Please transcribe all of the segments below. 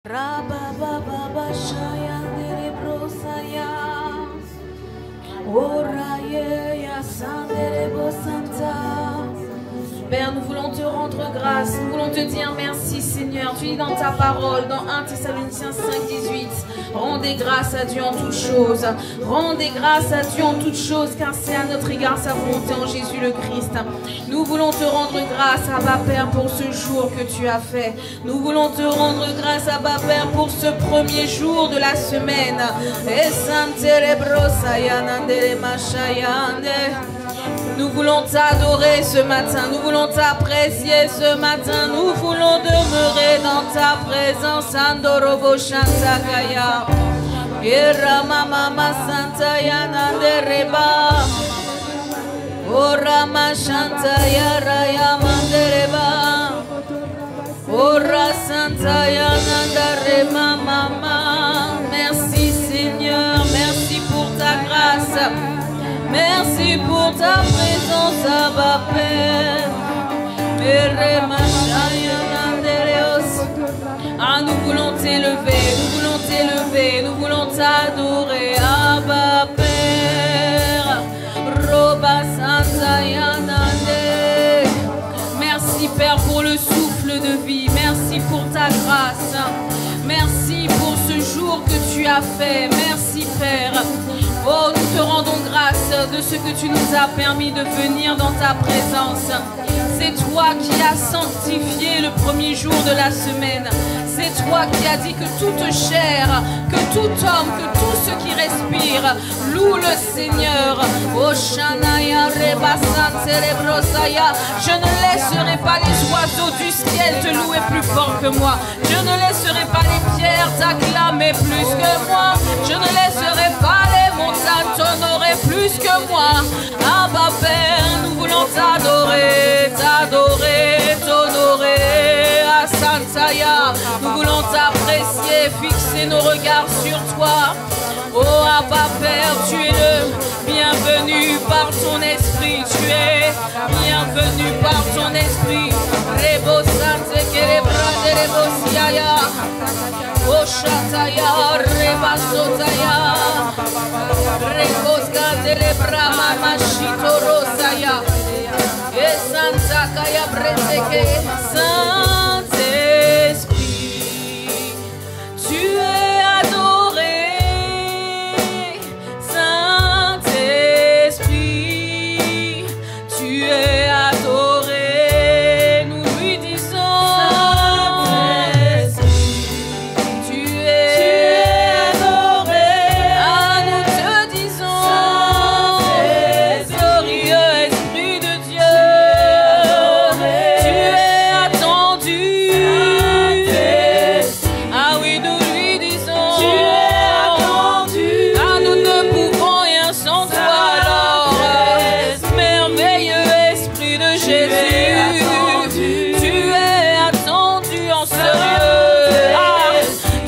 Rabababa Shayandere Brosaya Oraye Yasandere Bosanta. Père, nous voulons te rendre grâce, nous voulons te dire merci Seigneur. Tu dis dans ta parole, dans 1 Thessaloniciens 5, 18, rendez grâce à Dieu en toutes choses. Rendez grâce à Dieu en toutes choses, car c'est à notre égard sa volonté en Jésus le Christ. Nous voulons te rendre grâce, Abba Père, pour ce jour que tu as fait. Nous voulons te rendre grâce, Abba Père, pour ce premier jour de la semaine. Nous voulons t'adorer ce matin, nous voulons t'apprécier ce matin, nous voulons demeurer dans ta présence. Andorobo Shantakaya, Irama Mama Santaya Nandereba, Orama Shantaya Raya Mandereba, Ora Santaya Nandarema Mama. Merci Seigneur, merci pour ta grâce. Merci pour ta présence, Abba Père. Ah, nous voulons t'élever, nous voulons t'adorer, Abba Père. Roba Santa Yanande. Merci Père pour le souffle de vie, merci pour ta grâce, merci pour ce jour que tu as fait, merci Père. Oh, nous te rendons grâce de ce que tu nous as permis de venir dans ta présence. C'est toi qui as sanctifié le premier jour de la semaine. C'est toi qui as dit que toute chair, que tout homme, que tout ce qui respire loue le Seigneur. Oh, Shanaya Rebasan Cerebrosaya. Je ne laisserai pas les oiseaux du ciel te louer plus fort que moi. Je ne laisserai pas les pierres t'acclamer plus que moi. Je ne laisserai pas les montagnes t'honorer plus que moi. Abba Père, nous voulons t'adorer, t'adorer, t'honorer. À Santaya, nous voulons t'apprécier, fixer nos regards sur toi. Oh Abba Père, tu es le bienvenu par ton esprit. Tu es bienvenu par ton esprit. Rebo Sante Kerebra de Rebo Siaya. Oh Shataya, Reba Sotaya. Rekos Gandere Brahma Mashito Rosaya. Et Santa Kaya Breteke. Saint-Esprit, tu es adoré. Saint-Esprit, tu es adoré. Nous lui disons Saint-Esprit, tu es adoré. Ah, nous te disons Saint-Esprit, glorieux Esprit de Dieu, tu es attendu. Ah oui, nous lui disons tu es attendu. Ah, nous ne pouvons rien sans toi alors. Merveilleux Esprit de Jésus, tu es attendu en sérieux. Ah,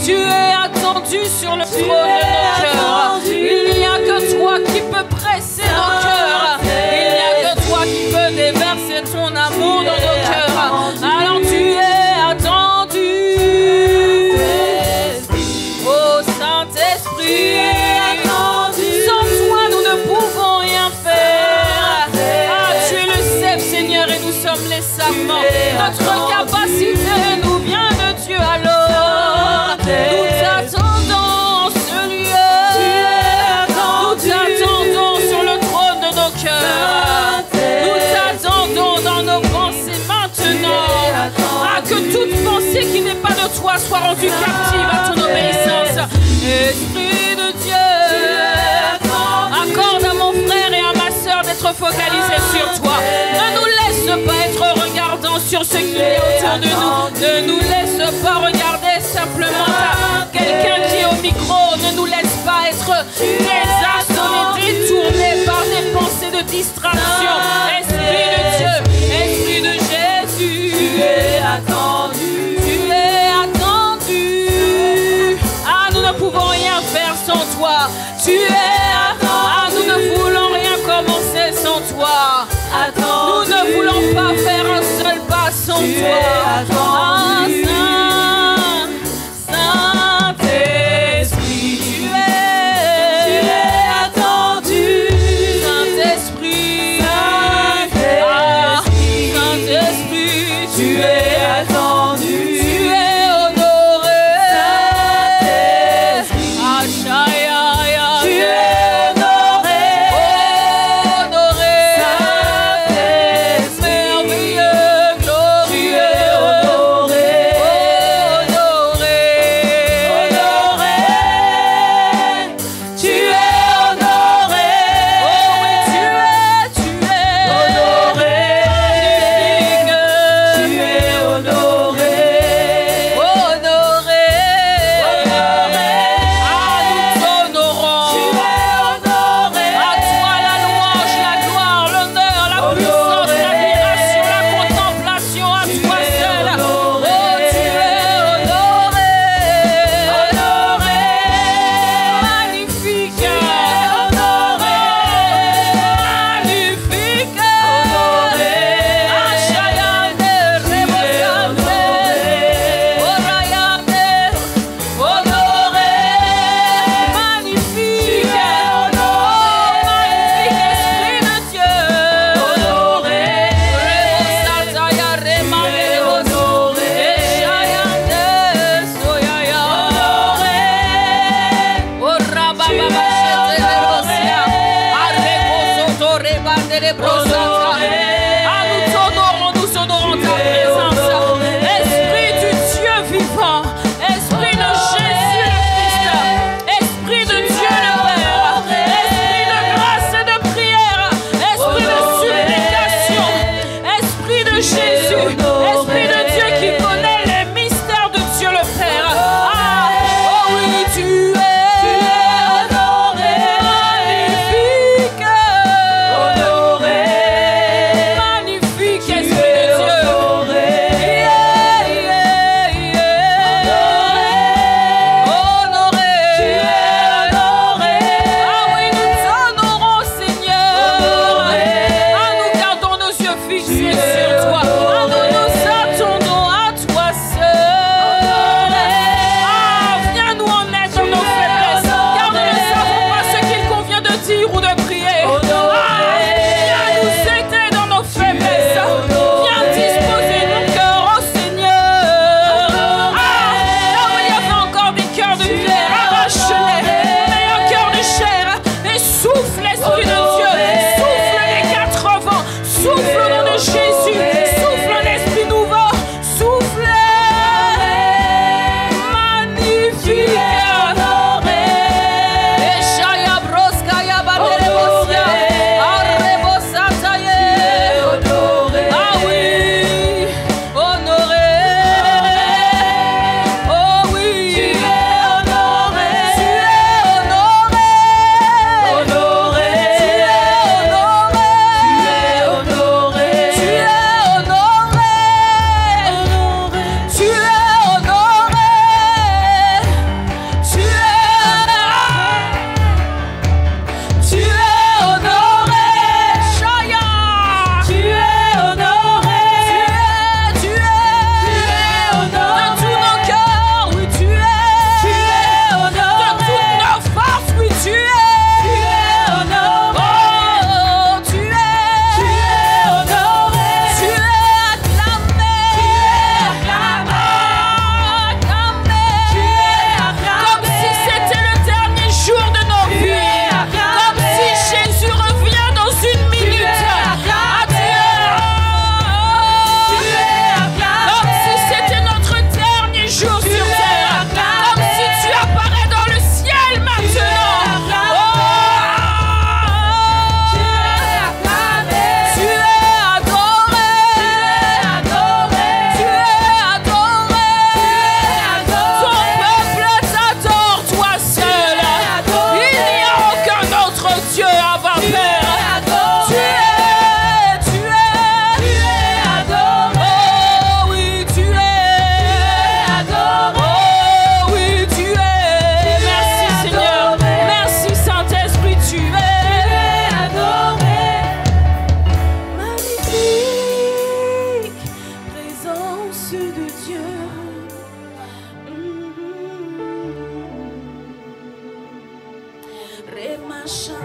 tu es attendu sur le trône de nos cœurs. Il n'y a que toi qui peux presser nos cœurs. Il n'y a que toi qui peux déverser ton amour dans nos cœurs. Alors tu es attendu. Oh Saint-Esprit, sans toi nous ne pouvons rien faire. Ah, tu es le chef Seigneur et nous sommes les servants. Notre capacité nous vient de Dieu alors. Nous t'attendons en ce lieu. Nous t'attendons sur le trône de nos cœurs. Nous t'attendons dans nos pensées maintenant. Ah, que toute pensée qui n'est pas de toi soit rendue captive à ton obéissance. Esprit de Dieu, accorde à mon frère et à ma sœur d'être focalisés sur toi. Ne nous laisse pas être regardants sur ce qu'il y a autour de nous. Ne nous laisse pas regarder simplement quelqu'un qui est au micro. Ne nous laisse pas être désarçonnés, détournés par des pensées de distraction. Esprit de Dieu, Esprit de Jésus, tu es attendu. Tu es attendu. Ah, nous ne pouvons rien faire sans toi. Tu es attendu. Ah, nous ne voulons rien commencer sans toi. Nous ne voulons pas faire un seul pas sans toi. Ah, Saint, Saint, Merveilleuse,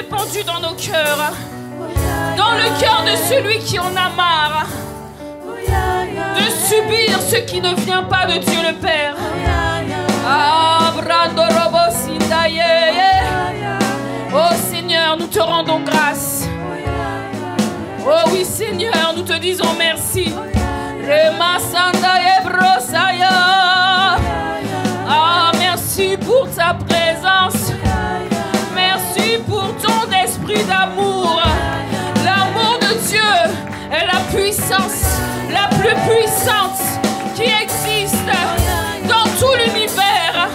répandu dans nos cœurs, dans le cœur de celui qui en a marre de subir ce qui ne vient pas de Dieu le Père. Oh Seigneur, nous te rendons grâce. Oh oui Seigneur, nous te disons merci. Ah, merci pour ta présence. Merci pour ton esprit d'amour. L'amour de Dieu est la puissance la plus puissante qui existe dans tout l'univers.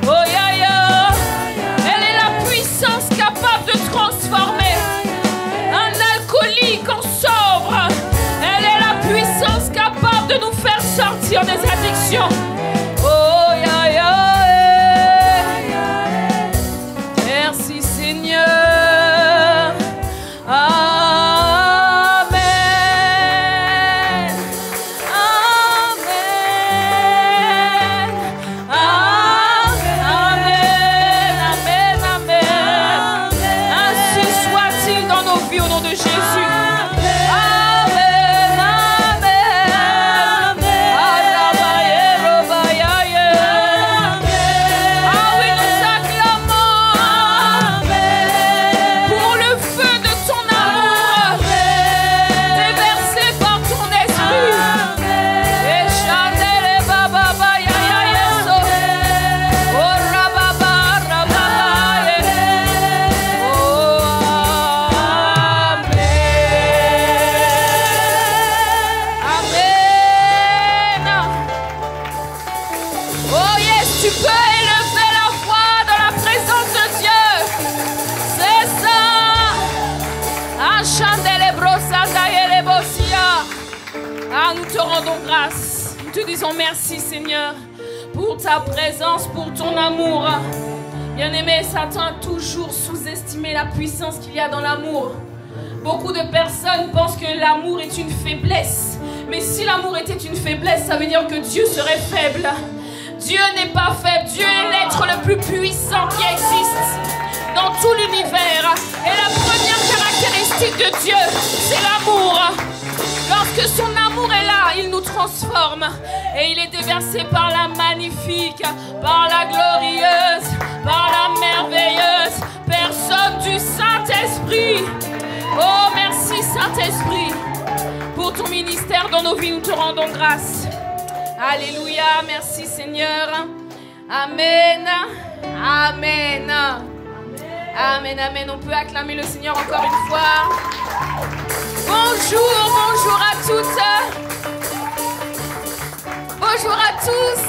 Oh ya ya. Elle est la puissance capable de transformer un alcoolique en sobre. Elle est la puissance capable de nous faire sortir des addictions. Oh ya ya. Merci Seigneur. Nous te rendons grâce. Nous te disons merci Seigneur pour ta présence, pour ton amour. Bien-aimé, Satan a toujours sous-estimé la puissance qu'il y a dans l'amour. Beaucoup de personnes pensent que l'amour est une faiblesse. Mais si l'amour était une faiblesse, ça veut dire que Dieu serait faible. Dieu n'est pas faible. Dieu est l'être le plus puissant qui existe dans tout l'univers. Et la première caractéristique de Dieu, c'est l'amour. Lorsque son amour est là, il nous transforme. Et il est déversé par la magnifique, par la glorieuse, par la merveilleuse personne du Saint-Esprit. Oh, merci Saint-Esprit pour ton ministère dans nos vies. Nous te rendons grâce. Alléluia. Merci Seigneur. Amen. Amen. Amen, amen. On peut acclamer le Seigneur encore une fois. Bonjour, bonjour à toutes. Bonjour à tous.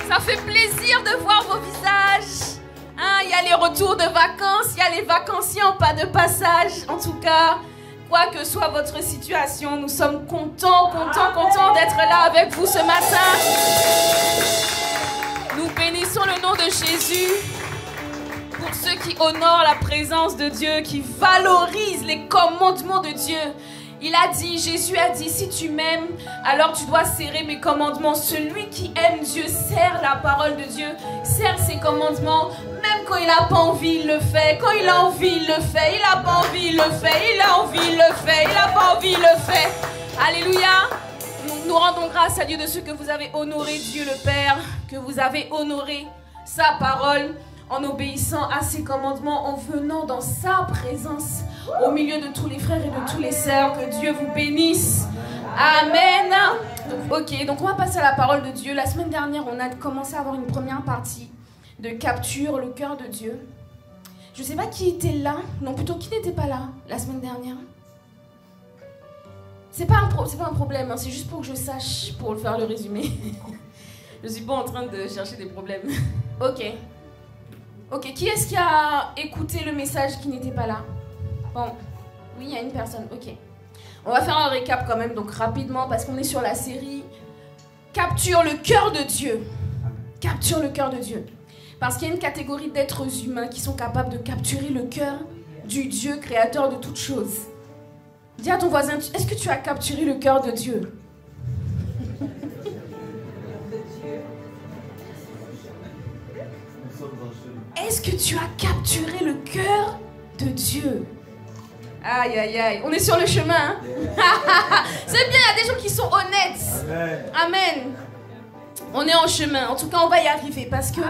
Ça fait plaisir de voir vos visages. Hein, il y a les retours de vacances, il y a les vacanciers en pas de passage. En tout cas, quoi que soit votre situation, nous sommes contents d'être là avec vous ce matin. Nous bénissons le nom de Jésus. Pour ceux qui honorent la présence de Dieu, qui valorisent les commandements de Dieu. Il a dit, Jésus a dit, si tu m'aimes, alors tu dois serrer mes commandements. Celui qui aime Dieu serre la parole de Dieu, serre ses commandements. Même quand il n'a pas envie, il le fait. Quand il a envie, il le fait. Il n'a pas envie, il le fait. Il a envie, il le fait. Il n'a pas envie, il le fait. Alléluia. Nous rendons grâce à Dieu de ce que vous avez honoré Dieu le Père, que vous avez honoré sa parole, en obéissant à ses commandements, en venant dans sa présence, au milieu de tous les frères et de tous les sœurs. Que Dieu vous bénisse. Amen. Donc on va passer à la parole de Dieu. La semaine dernière, on a commencé à avoir une première partie de capture, le cœur de Dieu. Je ne sais pas qui était là, non plutôt qui n'était pas là la semaine dernière. C'est pas un problème, hein, c'est juste pour que je sache, pour faire le résumé. Je ne suis pas en train de chercher des problèmes. Ok, qui est-ce qui a écouté le message qui n'était pas là? Bon, oui, il y a une personne, ok. On va faire un récap quand même, donc rapidement, parce qu'on est sur la série Capture le cœur de Dieu. Capture le cœur de Dieu. Parce qu'il y a une catégorie d'êtres humains qui sont capables de capturer le cœur du Dieu créateur de toutes choses. Dis à ton voisin, est-ce que tu as capturé le cœur de Dieu? Est-ce que tu as capturé le cœur de Dieu. Aïe, aïe, aïe. On est sur le chemin. Hein? C'est bien, il y a des gens qui sont honnêtes. Amen. Amen. On est en chemin. En tout cas, on va y arriver parce qu'il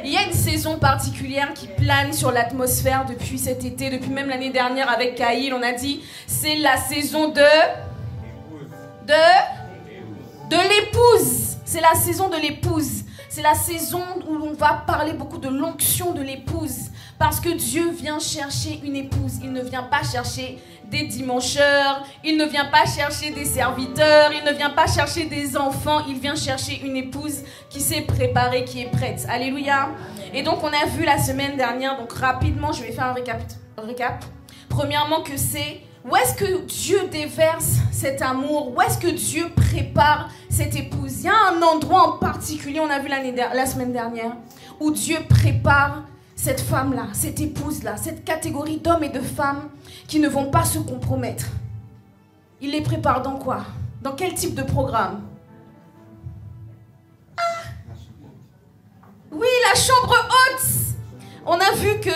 y a une saison particulière qui plane sur l'atmosphère depuis cet été, depuis même l'année dernière avec Kaïl. On a dit, c'est la saison de l'épouse. C'est la saison de l'épouse. C'est la saison où on va parler beaucoup de l'onction de l'épouse. Parce que Dieu vient chercher une épouse. Il ne vient pas chercher des dimancheurs. Il ne vient pas chercher des serviteurs. Il ne vient pas chercher des enfants. Il vient chercher une épouse qui s'est préparée, qui est prête. Alléluia. Et donc on a vu la semaine dernière, donc rapidement je vais faire un récap. Premièrement que c'est où est-ce que Dieu déverse cet amour? Où est-ce que Dieu prépare cette épouse? Il y a un endroit en particulier, on a vu la semaine dernière, où Dieu prépare cette femme-là, cette épouse-là, cette catégorie d'hommes et de femmes qui ne vont pas se compromettre. Il les prépare dans quoi? Dans quel type de programme? Oui, la chambre haute. On a vu que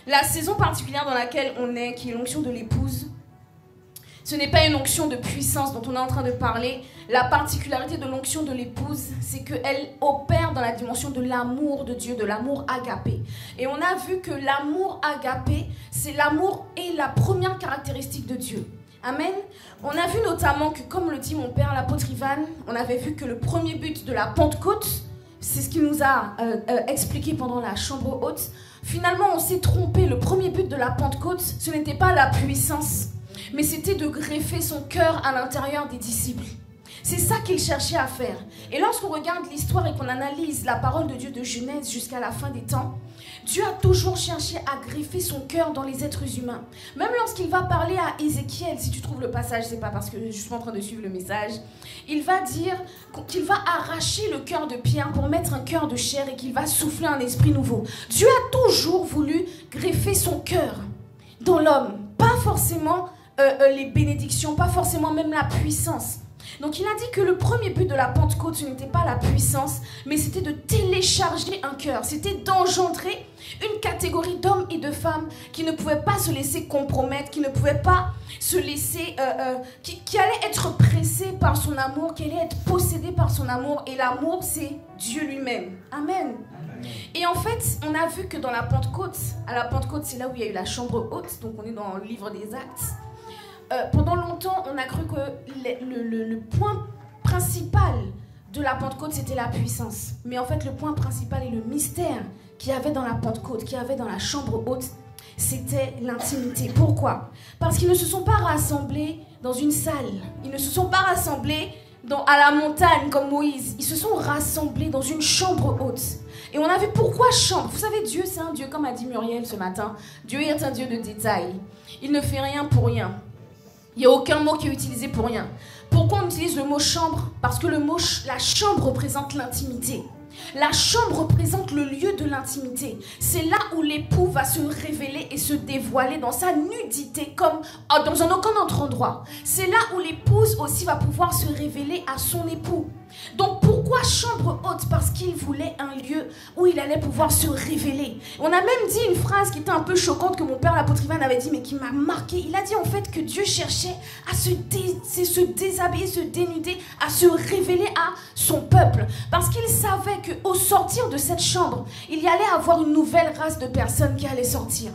la saison particulière dans laquelle on est, qui est l'onction de l'épouse, ce n'est pas une onction de puissance dont on est en train de parler. La particularité de l'onction de l'épouse, c'est qu'elle opère dans la dimension de l'amour de Dieu, de l'amour agapé. Et on a vu que l'amour agapé, c'est l'amour et la première caractéristique de Dieu. Amen. On a vu notamment que, comme le dit mon père, l'apôtre Ivan, on avait vu que le premier but de la Pentecôte, c'est ce qu'il nous a expliqué pendant la chambre haute. Finalement, on s'est trompé. Le premier but de la Pentecôte, ce n'était pas la puissance, mais c'était de greffer son cœur à l'intérieur des disciples. C'est ça qu'il cherchait à faire. Et lorsqu'on regarde l'histoire et qu'on analyse la parole de Dieu de Genèse jusqu'à la fin des temps, Dieu a toujours cherché à greffer son cœur dans les êtres humains. Même lorsqu'il va parler à Ézéchiel, si tu trouves le passage, c'est pas parce que je suis en train de suivre le message, il va dire qu'il va arracher le cœur de pierre pour mettre un cœur de chair et qu'il va souffler un esprit nouveau. Dieu a toujours voulu greffer son cœur dans l'homme, pas forcément les bénédictions, pas forcément même la puissance. Donc il a dit que le premier but de la Pentecôte, ce n'était pas la puissance, mais c'était de télécharger un cœur. C'était d'engendrer une catégorie d'hommes et de femmes qui ne pouvaient pas se laisser compromettre, qui ne pouvaient pas se laisser... qui allaient être pressés par son amour, qui allaient être possédés par son amour. Et l'amour, c'est Dieu lui-même. Amen. Et en fait, on a vu que dans la Pentecôte, à la Pentecôte, c'est là où il y a eu la chambre haute, donc on est dans le livre des Actes. Pendant longtemps, on a cru que le point principal de la Pentecôte, c'était la puissance. Mais en fait, le point principal et le mystère qu'il y avait dans la Pentecôte, qu'il y avait dans la chambre haute, c'était l'intimité. Pourquoi? Parce qu'ils ne se sont pas rassemblés dans une salle. Ils ne se sont pas rassemblés à la montagne comme Moïse. Ils se sont rassemblés dans une chambre haute. Et on a vu pourquoi chambre. Vous savez, Dieu, c'est un Dieu, comme a dit Muriel ce matin. Dieu est un Dieu de détails. Il ne fait rien pour rien. Il n'y a aucun mot qui est utilisé pour rien. Pourquoi on utilise le mot chambre? Parce que la chambre représente l'intimité. La chambre représente le lieu de l'intimité. C'est là où l'époux va se révéler et se dévoiler dans sa nudité comme dans aucun autre endroit. C'est là où l'épouse aussi va pouvoir se révéler à son époux. Donc pourquoi chambre haute? Parce qu'il voulait un lieu où il allait pouvoir se révéler. On a même dit une phrase qui était un peu choquante que mon père l'apôtre Ivan avait dit mais qui m'a marqué. Il a dit en fait que Dieu cherchait à se déshabiller, se dénuder, à se révéler à son peuple. Parce qu'il savait qu'au sortir de cette chambre, il y allait avoir une nouvelle race de personnes qui allaient sortir.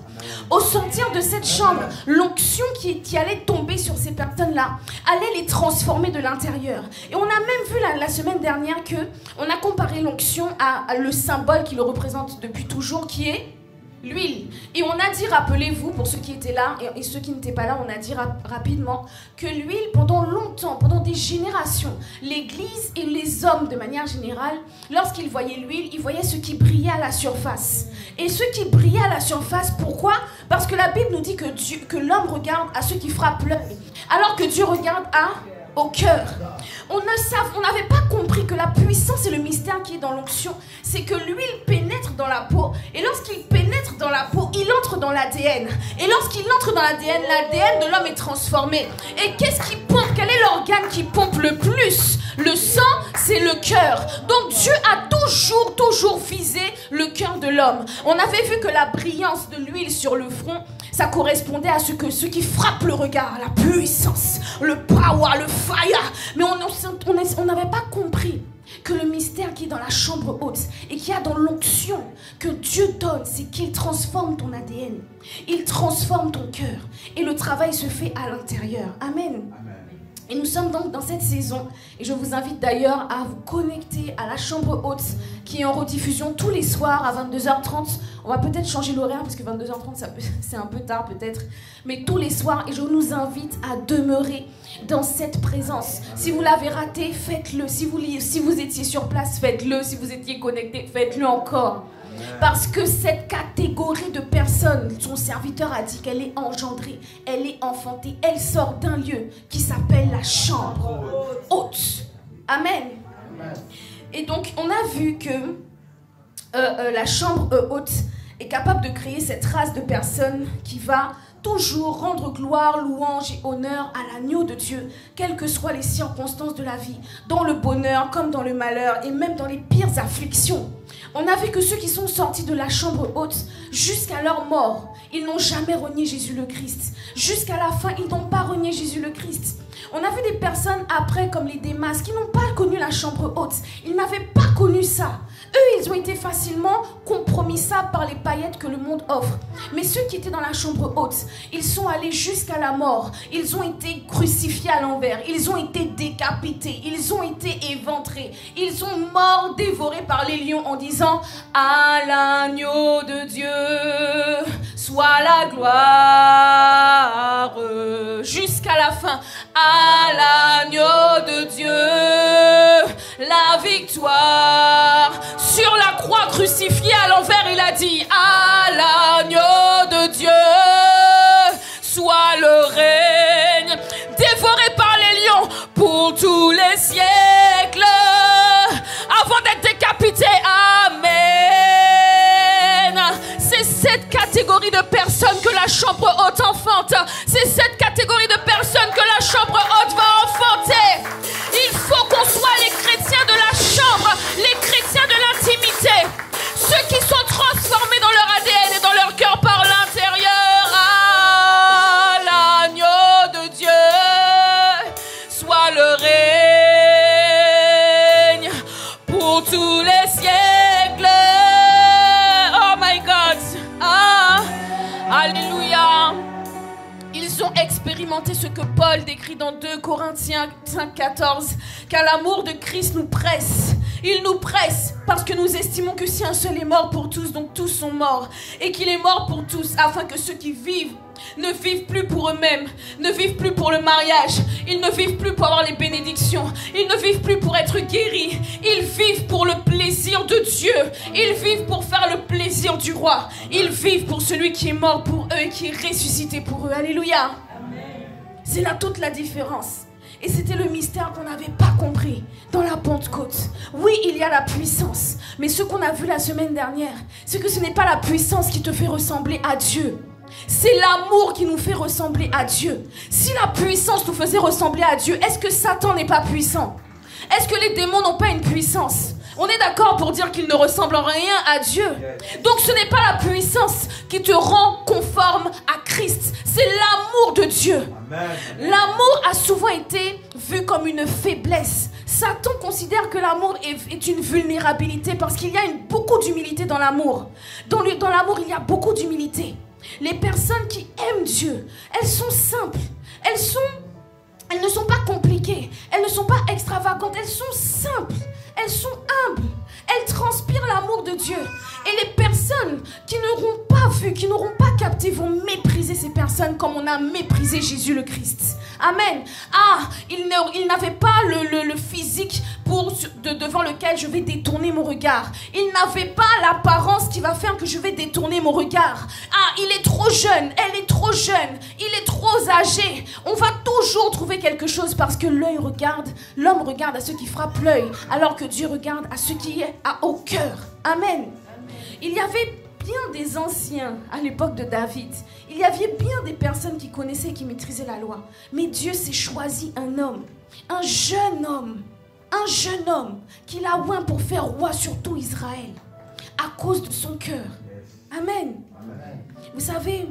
Au sortir de cette chambre, l'onction qui allait tomber sur ces personnes-là allait les transformer de l'intérieur. Et on a même vu la semaine dernière qu'on a comparé l'onction à le symbole qui le représente depuis toujours, qui est l'huile. Et on a dit, rappelez-vous, pour ceux qui étaient là et ceux qui n'étaient pas là, on a dit rapidement que l'huile, pendant longtemps, pendant des générations, l'Église et les hommes de manière générale, lorsqu'ils voyaient l'huile, ils voyaient ce qui brillait à la surface. Et ce qui brillait à la surface, pourquoi? Parce que la Bible nous dit que l'homme regarde à ceux qui frappent l'œil, alors que Dieu regarde au cœur. On n'avait pas compris que la puissance et le mystère qui est dans l'onction, c'est que l'huile pénètre dans la peau. Et lorsqu'il pénètre dans la peau, il entre dans l'ADN. Et lorsqu'il entre dans l'ADN de l'homme est transformé. Et qu'est-ce qui pompe? Quel est l'organe qui pompe le plus le sang? C'est c'est le cœur. Donc Dieu a toujours visé le cœur de l'homme. On avait vu que la brillance de l'huile sur le front, ça correspondait à ce qui frappe le regard, la puissance, le power, le fire. Mais on n'avait pas compris que le mystère qui est dans la chambre haute et qui a dans l'onction que Dieu donne, c'est qu'il transforme ton ADN. Il transforme ton cœur. Et le travail se fait à l'intérieur. Amen. Et nous sommes donc dans cette saison. Et je vous invite d'ailleurs à vous connecter à la chambre haute qui est en rediffusion tous les soirs à 22h30. On va peut-être changer l'horaire parce que 22h30 c'est un peu tard peut-être. Mais tous les soirs. Et je nous invite à demeurer dans cette présence. Si vous l'avez raté, faites-le. Si vous étiez sur place, faites-le. Si vous étiez connecté, faites-le encore. Parce que cette catégorie de personnes, son serviteur a dit qu'elle est engendrée, elle est enfantée, elle sort d'un lieu qui s'appelle la chambre haute. Amen. Et donc on a vu que la chambre haute est capable de créer cette race de personnes qui va toujours rendre gloire, louange et honneur à l'agneau de Dieu, quelles que soient les circonstances de la vie, dans le bonheur comme dans le malheur et même dans les pires afflictions. On a vu que ceux qui sont sortis de la chambre haute jusqu'à leur mort, ils n'ont jamais renié Jésus le Christ. Jusqu'à la fin, ils n'ont pas renié Jésus le Christ. On a vu des personnes après comme les Démas qui n'ont pas connu la chambre haute. Ils n'avaient pas connu ça. Eux, ils ont été facilement compromissables par les paillettes que le monde offre. Mais ceux qui étaient dans la chambre haute, ils sont allés jusqu'à la mort. Ils ont été crucifiés à l'envers. Ils ont été décapités. Ils ont été éventrés. Ils sont morts, dévorés par les lions en disant « À l'agneau de Dieu, soit la gloire. » Jusqu'à la fin. À l'agneau de Dieu, la victoire. Sur la croix crucifiée à l'envers, il a dit à l'agneau de Dieu, soit le règne, dévoré par les lions pour tous les siècles, avant d'être décapité. Amen. C'est cette catégorie de personnes que la chambre haute enfante. C'est cette catégorie de personnes que la chambre haute va enfanter. Il faut qu'on soit les chrétiens de la chambre, les chrétiens de l'intimité, ceux qui sont transformés dans leur ADN et dans leur cœur par l'intérieur. À l'agneau de Dieu, soit le règne pour tous les siècles. Oh my God. Ah, alléluia. Ils ont expérimenté ce que Paul décrit dans 2 Corinthiens 5,14, car l'amour de Christ nous presse. Il nous presse parce que nous estimons que si un seul est mort pour tous, donc tous sont morts, et qu'il est mort pour tous, afin que ceux qui vivent ne vivent plus pour eux-mêmes, ne vivent plus pour le mariage, ils ne vivent plus pour avoir les bénédictions, ils ne vivent plus pour être guéris, ils vivent pour le plaisir de Dieu, ils vivent pour faire le plaisir du roi, ils vivent pour celui qui est mort pour eux et qui est ressuscité pour eux. Alléluia. C'est là toute la différence. Et c'était le mystère qu'on n'avait pas compris dans la Pentecôte. Oui, il y a la puissance, mais ce qu'on a vu la semaine dernière, c'est que ce n'est pas la puissance qui te fait ressembler à Dieu. C'est l'amour qui nous fait ressembler à Dieu. Si la puissance nous faisait ressembler à Dieu, est-ce que Satan n'est pas puissant? Est-ce que les démons n'ont pas une puissance? On est d'accord pour dire qu'ils ne ressemblent en rien à Dieu. Donc ce n'est pas la puissance qui te rend conforme à Christ. C'est l'amour de Dieu. L'amour a souvent été vu comme une faiblesse. Satan considère que l'amour est une vulnérabilité parce qu'il y a beaucoup d'humilité dans l'amour. Dans l'amour, il y a beaucoup d'humilité. Les personnes qui aiment Dieu, elles sont simples. Elles ne sont pas compliquées. Elles ne sont pas extravagantes. Elles sont simples. Elles sont humbles. Elles transpirent l'amour de Dieu. Et les personnes qui n'auront pas vu, qui n'auront pas capté, vont mépriser ces personnes comme on a méprisé Jésus le Christ. Amen. Ah, il n'avait pas le physique devant lequel je vais détourner mon regard. Il n'avait pas l'apparence qui va faire que je vais détourner mon regard. Ah, il est trop jeune, elle est trop jeune, il est trop âgé. On va toujours trouver quelque chose parce que l'homme regarde à ceux qui frappent l'œil, alors que Dieu regarde à ceux qui est au cœur. Amen. Il y avait bien des anciens à l'époque de David. Il y avait bien des personnes qui connaissaient et qui maîtrisaient la loi. Mais Dieu s'est choisi un homme, un jeune homme, Un jeune homme qu'il a oint pour faire roi sur tout Israël à cause de son cœur. Amen. Amen. Vous savez,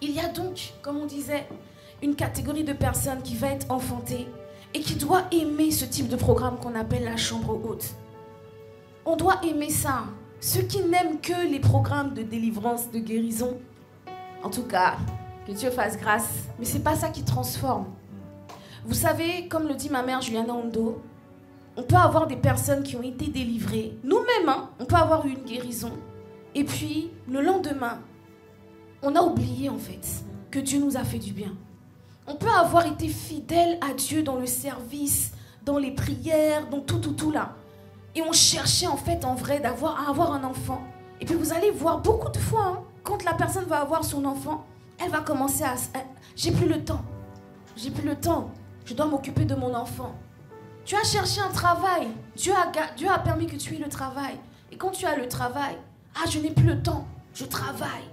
il y a donc, comme on disait, une catégorie de personnes qui va être enfantée et qui doit aimer ce type de programme qu'on appelle la chambre haute. On doit aimer ça. Ceux qui n'aiment que les programmes de délivrance, de guérison, en tout cas, que Dieu fasse grâce. Mais ce n'est pas ça qui transforme. Vous savez, comme le dit ma mère Juliana Ondo, on peut avoir des personnes qui ont été délivrées. Nous-mêmes, hein, on peut avoir eu une guérison. Et puis, le lendemain, on a oublié en fait que Dieu nous a fait du bien. On peut avoir été fidèle à Dieu dans le service, dans les prières, dans tout là. Et on cherchait en fait en vrai à avoir un enfant. Et puis vous allez voir beaucoup de fois, hein, quand la personne va avoir son enfant, elle va commencer à... J'ai plus le temps. J'ai plus le temps. Je dois m'occuper de mon enfant. Tu as cherché un travail. Dieu a permis que tu aies le travail. Et quand tu as le travail, je n'ai plus le temps. Je travaille.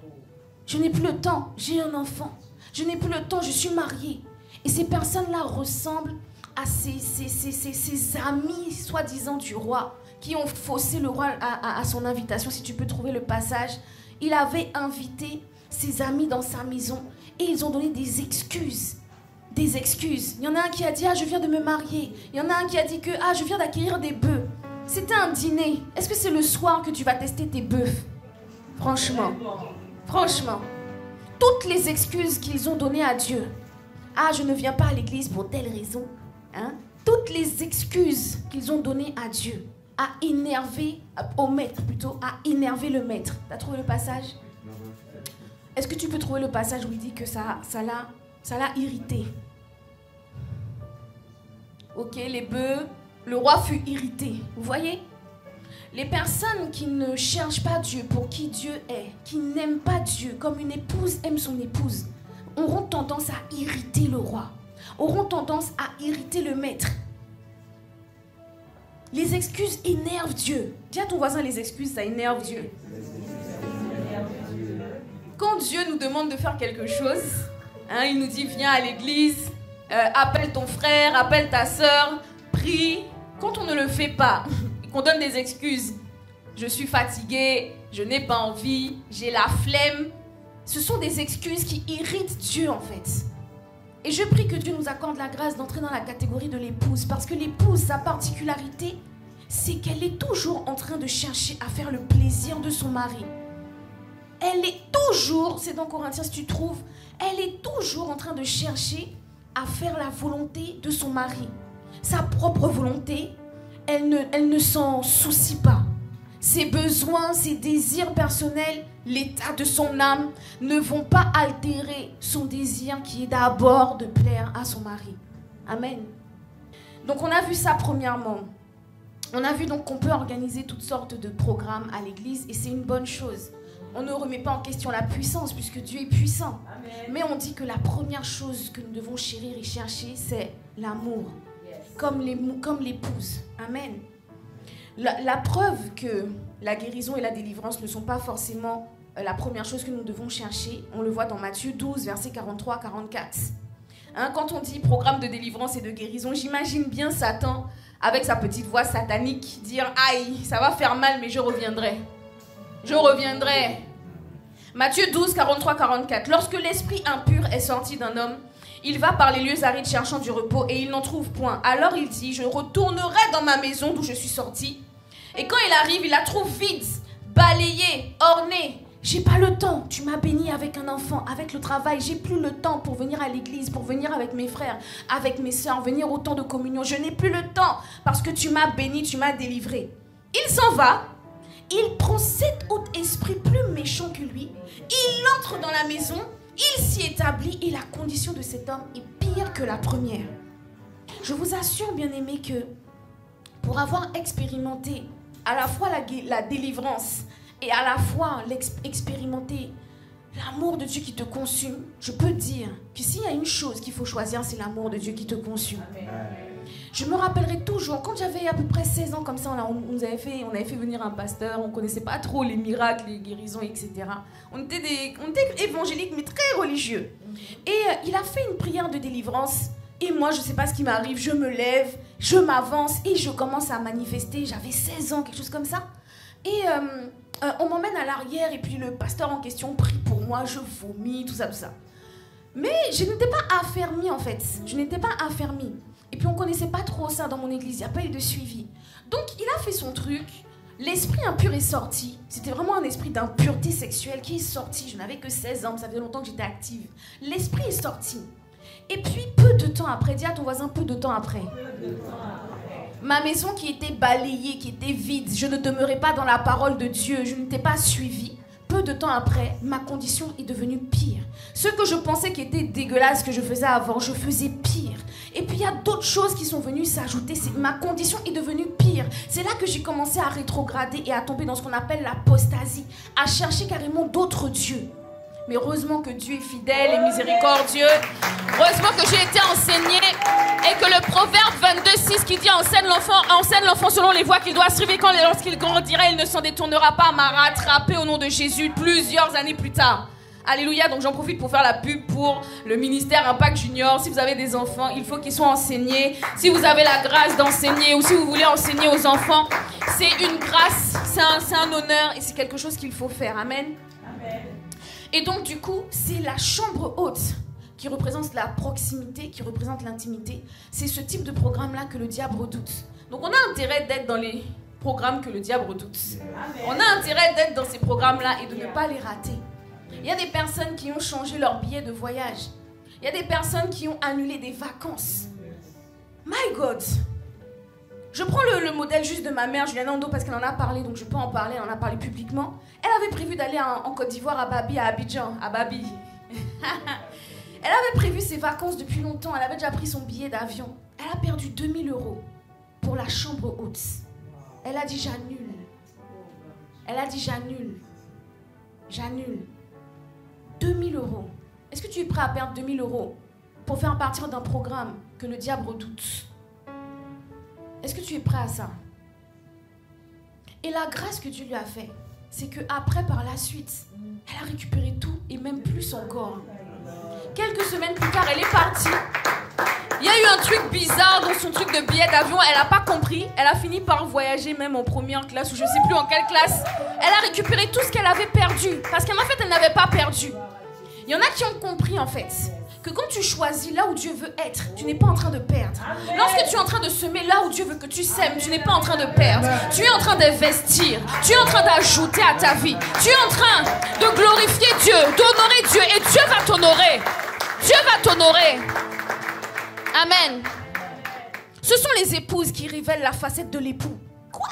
Je n'ai plus le temps. J'ai un enfant. Je n'ai plus le temps. Je suis mariée. Et ces personnes-là ressemblent à ces amis, soi-disant, du roi, qui ont faussé le roi à son invitation. Si tu peux trouver le passage. Il avait invité ses amis dans sa maison et ils ont donné des excuses. Des excuses. Il y en a un qui a dit « je viens de me marier ». Il y en a un qui a dit que « je viens d'acquérir des bœufs ». C'était un dîner. Est-ce que c'est le soir que tu vas tester tes bœufs? Franchement. Franchement. Toutes les excuses qu'ils ont données à Dieu. « je ne viens pas à l'église pour telle raison. » Toutes les excuses qu'ils ont données à Dieu a énervé, au maître plutôt, a énervé le maître. Tu as trouvé le passage? Est-ce que tu peux trouver le passage où il dit que ça l'a irrité? Ok, les bœufs, le roi fut irrité. Vous voyez? Les personnes qui ne cherchent pas Dieu pour qui Dieu est, qui n'aiment pas Dieu comme une épouse aime son épouse, auront tendance à irriter le roi, auront tendance à irriter le maître. Les excuses énervent Dieu. Dis à ton voisin, les excuses, ça énerve Dieu. Quand Dieu nous demande de faire quelque chose, il nous dit viens à l'église, appelle ton frère, appelle ta soeur, prie. Quand on ne le fait pas, qu'on donne des excuses, je suis fatigué, je n'ai pas envie, j'ai la flemme, ce sont des excuses qui irritent Dieu en fait. Et je prie que Dieu nous accorde la grâce d'entrer dans la catégorie de l'épouse, parce que l'épouse, sa particularité, c'est qu'elle est toujours en train de chercher à faire le plaisir de son mari. Elle est toujours, c'est dans Corinthiens si tu trouves, elle est toujours en train de chercher à faire la volonté de son mari. Sa propre volonté, elle ne s'en soucie pas. Ses besoins, ses désirs personnels, l'état de son âme ne vont pas altérer son désir qui est d'abord de plaire à son mari. Amen. Donc on a vu ça premièrement. On a vu donc qu'on peut organiser toutes sortes de programmes à l'église et c'est une bonne chose. On ne remet pas en question la puissance puisque Dieu est puissant. Amen. Mais on dit que la première chose que nous devons chérir et chercher, c'est l'amour. Yes. Comme l'épouse. Amen. La preuve que la guérison et la délivrance ne sont pas forcément la première chose que nous devons chercher, on le voit dans Matthieu 12, versets 43-44. Quand on dit programme de délivrance et de guérison, j'imagine bien Satan avec sa petite voix satanique dire « Aïe, ça va faire mal, mais je reviendrai. Je reviendrai. » Matthieu 12, 43-44. Lorsque l'esprit impur est sorti d'un homme, il va par les lieux arides cherchant du repos et il n'en trouve point. Alors il dit, je retournerai dans ma maison d'où je suis sorti. Et quand il arrive, il la trouve vide, balayée, ornée. J'ai pas le temps. Tu m'as béni avec un enfant, avec le travail. J'ai plus le temps pour venir à l'église, pour venir avec mes frères, avec mes soeurs, venir au temps de communion. Je n'ai plus le temps parce que tu m'as béni, tu m'as délivré. Il s'en va. Il prend cet autre esprit plus méchant que lui. Il entre dans la maison. Il s'y établit et la condition de cet homme est pire que la première. Je vous assure, bien-aimés, que pour avoir expérimenté à la fois la délivrance et à la fois expérimenter l'amour de Dieu qui te consume, je peux dire que s'il y a une chose qu'il faut choisir, c'est l'amour de Dieu qui te consume. Amen. Je me rappellerai toujours, quand j'avais à peu près 16 ans comme ça, on avait fait venir un pasteur, on ne connaissait pas trop les miracles, les guérisons, etc. On était évangéliques mais très religieux. Et il a fait une prière de délivrance Et moi, je ne sais pas ce qui m'arrive, je me lève, je m'avance et je commence à manifester. J'avais 16 ans, quelque chose comme ça. Et on m'emmène à l'arrière et puis le pasteur en question prie pour moi, je vomis, tout ça, tout ça. Mais je n'étais pas affermie en fait, je n'étais pas affermie. Et puis on ne connaissait pas trop ça dans mon église, il n'y a pas eu de suivi. Donc il a fait son truc, l'esprit impur est sorti. C'était vraiment un esprit d'impureté sexuelle qui est sorti. Je n'avais que 16 ans, ça faisait longtemps que j'étais active. L'esprit est sorti. Et puis peu de temps après, dis à ton voisin peu de temps après. Ma maison qui était balayée, qui était vide, je ne demeurais pas dans la parole de Dieu, je n'étais pas suivie. Peu de temps après, ma condition est devenue pire. Ce que je pensais qui était dégueulasse que je faisais avant, je faisais pire. Et puis il y a d'autres choses qui sont venues s'ajouter. Ma condition est devenue pire. C'est là que j'ai commencé à rétrograder et à tomber dans ce qu'on appelle l'apostasie, à chercher carrément d'autres dieux. Mais heureusement que Dieu est fidèle et miséricordieux. Heureusement que j'ai été enseignée et que le proverbe 22:6 qui dit enseigne l'enfant selon les voies qu'il doit suivre et lorsqu'il grandira, il ne s'en détournera pas, m'a rattrapé au nom de Jésus plusieurs années plus tard. Alléluia, donc j'en profite pour faire la pub pour le ministère Impact Junior. Si vous avez des enfants, il faut qu'ils soient enseignés. Si vous avez la grâce d'enseigner ou si vous voulez enseigner aux enfants, c'est une grâce, c'est un honneur et c'est quelque chose qu'il faut faire. Amen. Amen. Et donc du coup, c'est la chambre haute qui représente la proximité, qui représente l'intimité. C'est ce type de programme-là que le diable redoute. Donc on a intérêt d'être dans les programmes que le diable redoute. On a intérêt d'être dans ces programmes-là et de ne pas les rater. Il y a des personnes qui ont changé leur billet de voyage. Il y a des personnes qui ont annulé des vacances. My God! Je prends le modèle juste de ma mère, Juliana Ando, parce qu'elle en a parlé, donc je peux en parler, elle en a parlé publiquement. Elle avait prévu d'aller en Côte d'Ivoire, à Babi, à Abidjan, à Babi. Elle avait prévu ses vacances depuis longtemps, elle avait déjà pris son billet d'avion. Elle a perdu 2000 € pour la chambre haute. Elle a dit j'annule. Elle a dit j'annule. J'annule. 2000 €. Est-ce que tu es prêt à perdre 2000 € pour faire partir d'un programme que le diable redoute? Est-ce que tu es prêt à ça? Et la grâce que Dieu lui a fait, c'est qu'après, par la suite, elle a récupéré tout et même plus encore. Quelques semaines plus tard, elle est partie. Il y a eu un truc bizarre dans son truc de billet d'avion. Elle n'a pas compris. Elle a fini par voyager même en première classe ou je ne sais plus en quelle classe. Elle a récupéré tout ce qu'elle avait perdu. Parce qu'en fait, elle n'avait pas perdu. Il y en a qui ont compris en fait que quand tu choisis là où Dieu veut être, tu n'es pas en train de perdre. Lorsque tu es en train de semer là où Dieu veut que tu sèmes, tu n'es pas en train de perdre. Tu es en train d'investir. Tu es en train d'ajouter à ta vie. Tu es en train de glorifier Dieu, d'honorer Dieu et Dieu va t'honorer. Dieu va t'honorer. Amen. Ce sont les épouses qui révèlent la facette de l'époux. Quoi?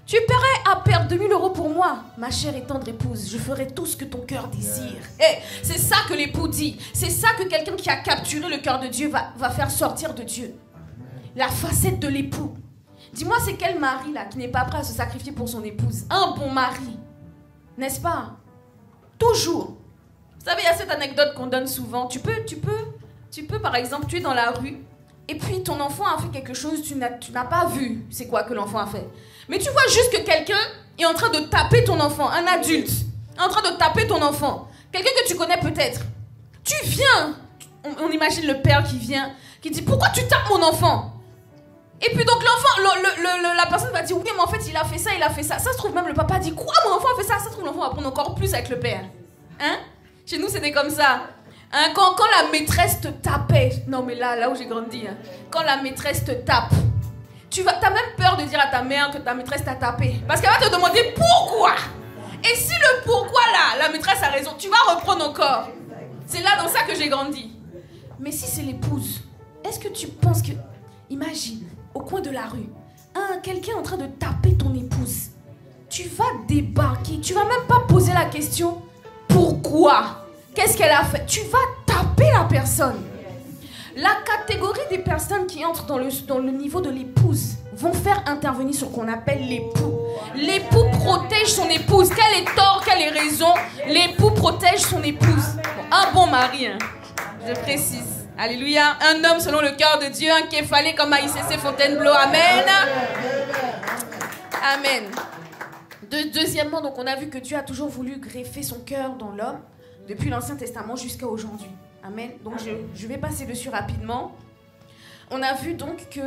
Tu es prêt à perdre 2000 € pour moi? Ma chère et tendre épouse, je ferai tout ce que ton cœur désire. Hey, c'est ça que l'époux dit. C'est ça que quelqu'un qui a capturé le cœur de Dieu va faire sortir de Dieu. La facette de l'époux. Dis-moi, c'est quel mari là qui n'est pas prêt à se sacrifier pour son épouse? Un bon mari. N'est-ce pas? Toujours. Vous savez, il y a cette anecdote qu'on donne souvent. Tu peux, par exemple, tu es dans la rue et puis ton enfant a fait quelque chose, tu n'as pas vu c'est quoi que l'enfant a fait. Mais tu vois juste que quelqu'un est en train de taper ton enfant, un adulte, en train de taper ton enfant. Quelqu'un que tu connais peut-être. Tu viens, on imagine le père qui vient, qui dit « Pourquoi tu tapes mon enfant ?» Et puis donc l'enfant, la personne va dire « Oui, mais en fait, il a fait ça, il a fait ça. » Ça se trouve même le papa dit « Quoi, mon enfant a fait ça ?» Ça se trouve l'enfant va prendre encore plus avec le père. Hein? Chez nous, c'était comme ça. Hein? Quand la maîtresse te tapait, non mais là où j'ai grandi, hein, quand la maîtresse te tape, t'as même peur de dire à ta mère que ta maîtresse t'a tapé. Parce qu'elle va te demander pourquoi. Et si le pourquoi là, la maîtresse a raison, tu vas reprendre encore. C'est là dans ça que j'ai grandi. Mais si c'est l'épouse, est-ce que tu penses que... Imagine, au coin de la rue, quelqu'un en train de taper ton épouse. Tu vas débarquer, tu vas même pas poser la question pourquoi. Qu'est-ce qu'elle a fait? Tu vas taper la personne. La catégorie des personnes qui entrent dans le niveau de l'épouse vont faire intervenir ce qu'on appelle l'époux. L'époux protège son épouse. Quel est tort, quelle est raison? L'époux protège son épouse. Bon, un bon mari, hein, je précise. Alléluia. Un homme selon le cœur de Dieu, un képhalé comme à ICC Fontainebleau. Amen. Amen. Deuxièmement, donc on a vu que Dieu a toujours voulu greffer son cœur dans l'homme depuis l'Ancien Testament jusqu'à aujourd'hui. Amen. Donc je vais passer dessus rapidement. on a vu donc que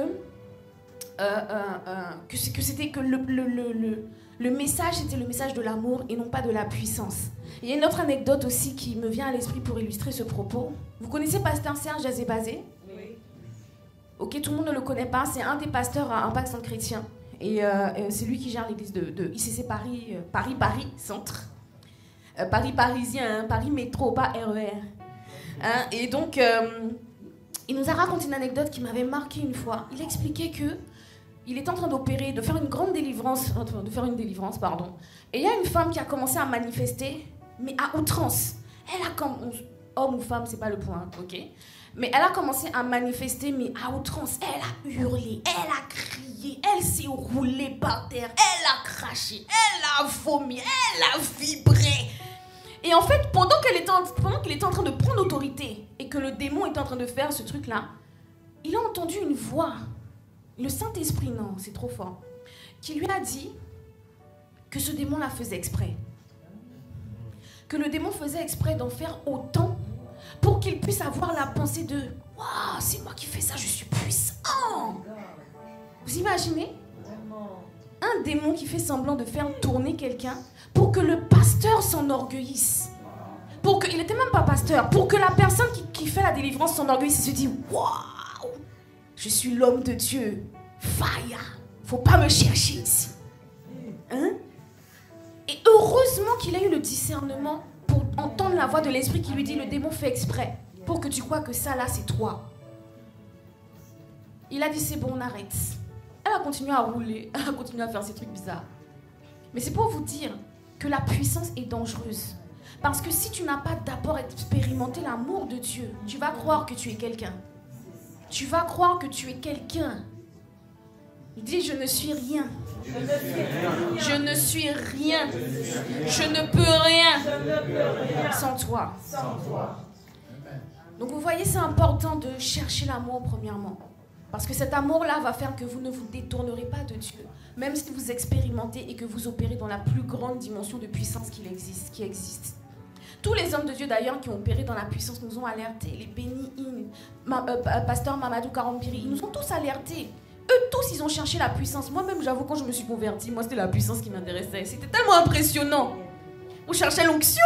le message était le message de l'amour et non pas de la puissance. Il y a une autre anecdote aussi qui me vient à l'esprit pour illustrer ce propos. Vous connaissez pasteur Serge Azébazé? Oui. Ok, tout le monde ne le connaît pas. C'est un des pasteurs à Impact Centre Chrétien. Et c'est lui qui gère l'église de ICC Paris, Paris Centre. Paris Parisien, hein, Paris Métro, pas RER. Hein, et donc, il nous a raconté une anecdote qui m'avait marqué une fois. Il expliquait que il était en train d'opérer, de faire une délivrance. Et il y a une femme qui a commencé à manifester, mais à outrance. Elle a comme homme ou femme, c'est pas le point, ok. Mais elle a commencé à manifester, mais à outrance. Elle a hurlé, elle a crié, elle s'est roulée par terre, elle a craché, elle a vomi, elle a vibré. Et en fait, pendant qu'il était en train de prendre autorité et que le démon était en train de faire ce truc-là, il a entendu une voix. Le Saint-Esprit, non, c'est trop fort, qui lui a dit que ce démon-là faisait exprès. Que le démon faisait exprès d'en faire autant pour qu'il puisse avoir la pensée de « Waouh, c'est moi qui fais ça, je suis puissant !» Vous imaginez? Un démon qui fait semblant de faire tourner quelqu'un pour que le pasteur s'enorgueillisse. Il n'était même pas pasteur. Pour que la personne qui fait la délivrance s'enorgueillisse et se dise « Waouh !» Je suis l'homme de Dieu. Fire. Faut pas me chercher ici. Hein? Et heureusement qu'il a eu le discernement pour entendre la voix de l'esprit qui lui dit le démon fait exprès pour que tu crois que ça là c'est toi. Il a dit c'est bon, on arrête. Elle a continué à rouler, elle a continué à faire ces trucs bizarres. Mais c'est pour vous dire que la puissance est dangereuse. Parce que si tu n'as pas d'abord expérimenté l'amour de Dieu, tu vas croire que tu es quelqu'un. Tu vas croire que tu es quelqu'un. Il dit, je ne suis rien. Je ne suis rien. Je ne peux rien sans toi. Donc vous voyez, c'est important de chercher l'amour premièrement. Parce que cet amour-là va faire que vous ne vous détournerez pas de Dieu. Même si vous expérimentez et que vous opérez dans la plus grande dimension de puissance qui existe. Tous les hommes de Dieu d'ailleurs qui ont opéré dans la puissance nous ont alertés. Les Béni pasteur Mamadou Karompiri, ils nous ont tous alertés. Eux tous, ils ont cherché la puissance. Moi-même, j'avoue, quand je me suis convertie, moi, c'était la puissance qui m'intéressait. C'était tellement impressionnant. On cherchait l'onction.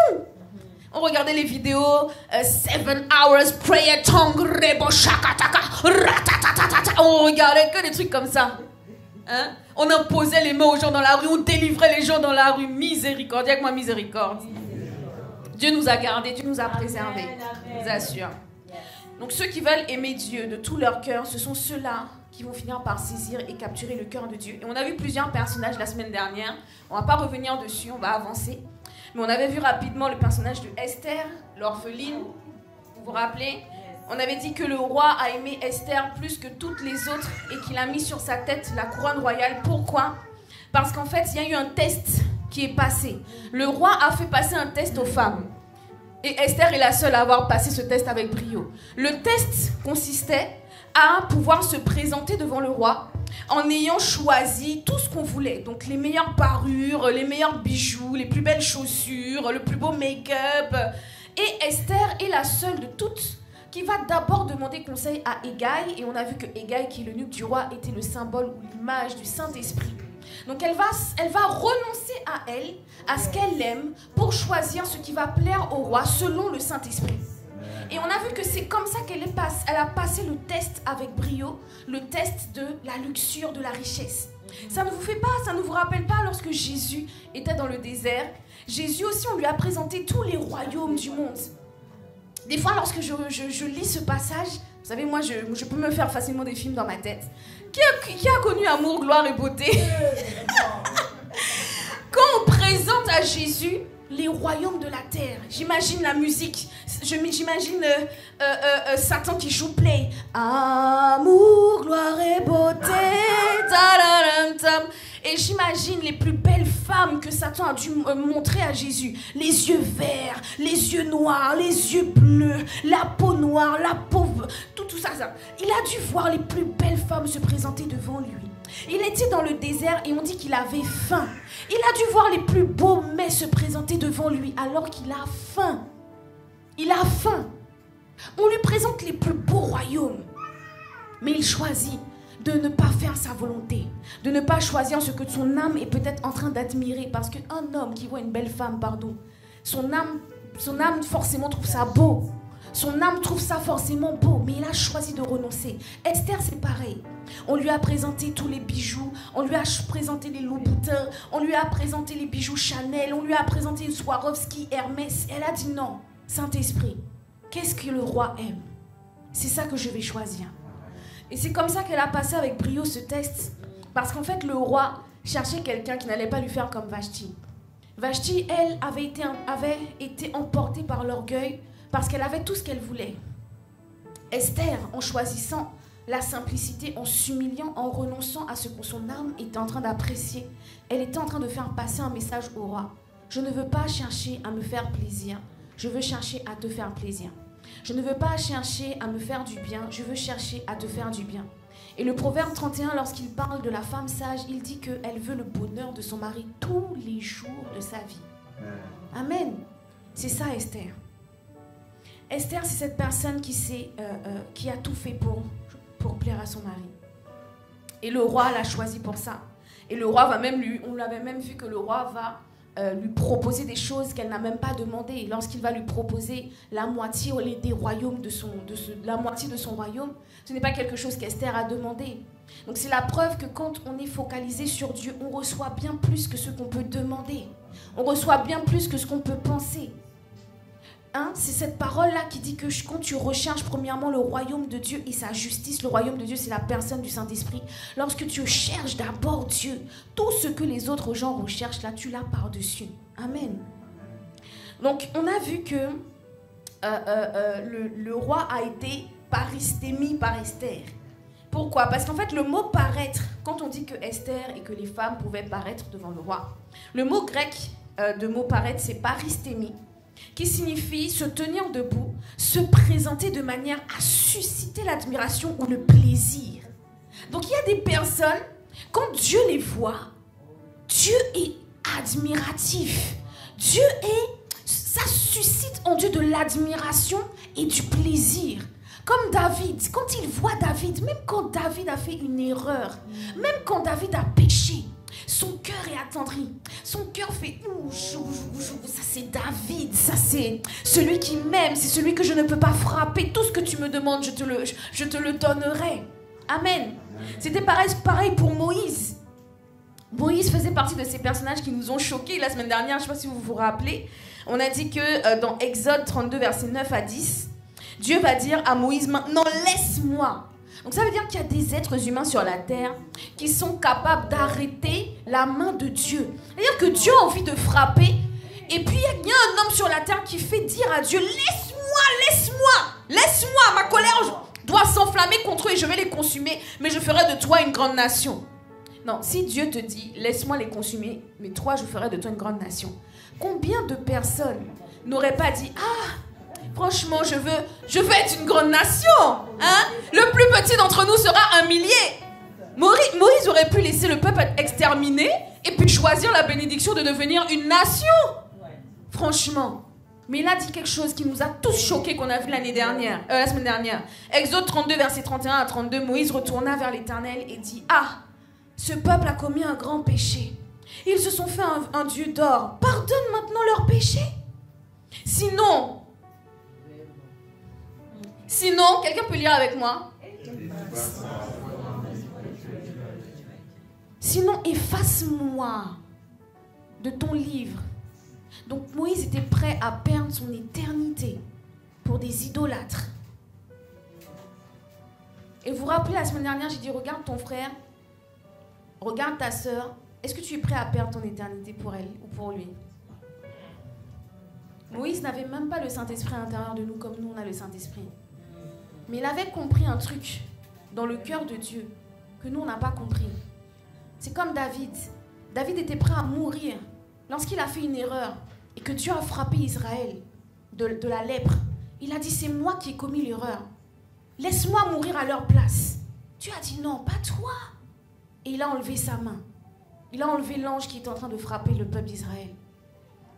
On regardait les vidéos 7 hours prayer tongue, rebo shakataka, ratatatata. On regardait que des trucs comme ça. Hein? On imposait les mains aux gens dans la rue, on délivrait les gens dans la rue. Miséricorde, avec moi, miséricorde. Dieu nous a gardés, Dieu nous a préservés, je vous assure. Donc ceux qui veulent aimer Dieu de tout leur cœur, ce sont ceux-là qui vont finir par saisir et capturer le cœur de Dieu. Et on a vu plusieurs personnages la semaine dernière. On ne va pas revenir dessus, on va avancer. Mais on avait vu rapidement le personnage de Esther, l'orpheline. Vous vous rappelez? On avait dit que le roi a aimé Esther plus que toutes les autres et qu'il a mis sur sa tête la couronne royale. Pourquoi? Parce qu'en fait, il y a eu un test qui est passé. Le roi a fait passer un test aux femmes. Et Esther est la seule à avoir passé ce test avec brio. Le test consistait à pouvoir se présenter devant le roi en ayant choisi tout ce qu'on voulait. Donc les meilleures parures, les meilleurs bijoux, les plus belles chaussures, le plus beau make-up. Et Esther est la seule de toutes qui va d'abord demander conseil à Hégaï. Et on a vu que Hégaï, qui est l'eunuque du roi, était le symbole ou l'image du Saint-Esprit. Donc elle va renoncer à elle, à ce qu'elle aime, pour choisir ce qui va plaire au roi selon le Saint-Esprit. Et on a vu que c'est comme ça qu'elle a passé le test avec brio, le test de la luxure, de la richesse. Ça ne vous rappelle pas lorsque Jésus était dans le désert? Jésus aussi, on lui a présenté tous les royaumes du monde. Des fois, lorsque je lis ce passage, vous savez, moi, je peux me faire facilement des films dans ma tête. Qui a connu amour, gloire et beauté? Quand on présente à Jésus les royaumes de la terre, j'imagine la musique, j'imagine Satan qui joue play. Amour, gloire et beauté. Et j'imagine les plus belles femmes que Satan a dû montrer à Jésus. Les yeux verts, les yeux noirs, les yeux bleus, la peau noire, la peau... Tout ça. Il a dû voir les plus belles femmes se présenter devant lui. Il était dans le désert et on dit qu'il avait faim. Il a dû voir les plus beaux mets se présenter devant lui alors qu'il a faim. Il a faim. On lui présente les plus beaux royaumes. Mais il choisit de ne pas faire sa volonté, de ne pas choisir ce que son âme est peut-être en train d'admirer. Parce qu'un homme qui voit une belle femme, son âme forcément trouve ça beau. Son âme trouve ça forcément beau, mais il a choisi de renoncer. Esther, c'est pareil. On lui a présenté tous les bijoux, on lui a présenté les Louboutins, on lui a présenté les bijoux Chanel, on lui a présenté Swarovski, Hermès. Elle a dit non, Saint-Esprit, qu'est-ce que le roi aime? C'est ça que je vais choisir. Et c'est comme ça qu'elle a passé avec brio ce test. Parce qu'en fait, le roi cherchait quelqu'un qui n'allait pas lui faire comme Vashti. Vashti, elle, avait été emportée par l'orgueil parce qu'elle avait tout ce qu'elle voulait. Esther, en choisissant la simplicité, en s'humiliant, en renonçant à ce que son âme était en train d'apprécier, elle était en train de faire passer un message au roi. Je ne veux pas chercher à me faire plaisir, je veux chercher à te faire plaisir. Je ne veux pas chercher à me faire du bien, je veux chercher à te faire du bien. Et le proverbe 31, lorsqu'il parle de la femme sage, il dit qu'elle veut le bonheur de son mari tous les jours de sa vie. Amen. C'est ça Esther. Esther, c'est cette personne qui a tout fait pour plaire à son mari. Et le roi l'a choisi pour ça. Et le roi va même on l'avait même vu que le roi va lui proposer des choses qu'elle n'a même pas demandées. Lorsqu'il va lui proposer la moitié des royaumes la moitié de son royaume, ce n'est pas quelque chose qu'Esther a demandé. Donc c'est la preuve que quand on est focalisé sur Dieu, on reçoit bien plus que ce qu'on peut demander. On reçoit bien plus que ce qu'on peut penser. C'est cette parole-là qui dit que quand tu recherches premièrement le royaume de Dieu et sa justice, le royaume de Dieu, c'est la personne du Saint-Esprit. Lorsque tu cherches d'abord Dieu, tout ce que les autres gens recherchent, là, tu l'as par-dessus. Amen. Donc, on a vu que le roi a été paristhémie par Esther. Pourquoi? Parce qu'en fait, le mot paraître, quand on dit que Esther et que les femmes pouvaient paraître devant le roi, le mot grec de mot paraître, c'est paristhémie, qui signifie se tenir debout, se présenter de manière à susciter l'admiration ou le plaisir. Donc il y a des personnes, quand Dieu les voit, Dieu est admiratif. Ça suscite en Dieu de l'admiration et du plaisir. Comme David, quand il voit David, même quand David a fait une erreur, même quand David a péché, son cœur est attendri. Son cœur fait ça c'est David, ça c'est celui qui m'aime, c'est celui que je ne peux pas frapper. Tout ce que tu me demandes, je te le donnerai. Amen. C'était pareil pour Moïse. Moïse faisait partie de ces personnages qui nous ont choqués la semaine dernière. Je ne sais pas si vous vous rappelez. On a dit que dans Exode 32, versets 9 à 10, Dieu va dire à Moïse, maintenant laisse-moi. Donc ça veut dire qu'il y a des êtres humains sur la terre qui sont capables d'arrêter la main de Dieu. C'est-à-dire que Dieu a envie de frapper. Et puis il y a un homme sur la terre qui fait dire à Dieu, laisse-moi, ma colère doit s'enflammer contre eux et je vais les consumer, mais je ferai de toi une grande nation. Non, si Dieu te dit, laisse-moi les consumer, mais toi je ferai de toi une grande nation. Combien de personnes n'auraient pas dit, franchement, je veux être une grande nation. Le plus petit d'entre nous sera 1 millier. Moïse aurait pu laisser le peuple être exterminé et puis choisir la bénédiction de devenir une nation. Franchement. Mais il a dit quelque chose qui nous a tous choqués, qu'on a vu la semaine dernière. Exode 32, versets 31 à 32, Moïse retourna vers l'Éternel et dit, ce peuple a commis un grand péché. Ils se sont fait un dieu d'or. Pardonne maintenant leur péché. Sinon, quelqu'un peut lire avec moi? Sinon, efface-moi de ton livre. Donc Moïse était prêt à perdre son éternité pour des idolâtres. Et vous vous rappelez, la semaine dernière, j'ai dit, regarde ton frère, regarde ta sœur. Est-ce que tu es prêt à perdre ton éternité pour elle ou pour lui? Moïse n'avait même pas le Saint-Esprit à l'intérieur de nous comme nous, on a le Saint-Esprit. Mais il avait compris un truc dans le cœur de Dieu que nous, on n'a pas compris. C'est comme David. David était prêt à mourir lorsqu'il a fait une erreur et que Dieu a frappé Israël de la lèpre. Il a dit, c'est moi qui ai commis l'erreur. Laisse-moi mourir à leur place. Dieu a dit, non, pas toi. Et il a enlevé sa main. Il a enlevé l'ange qui était en train de frapper le peuple d'Israël.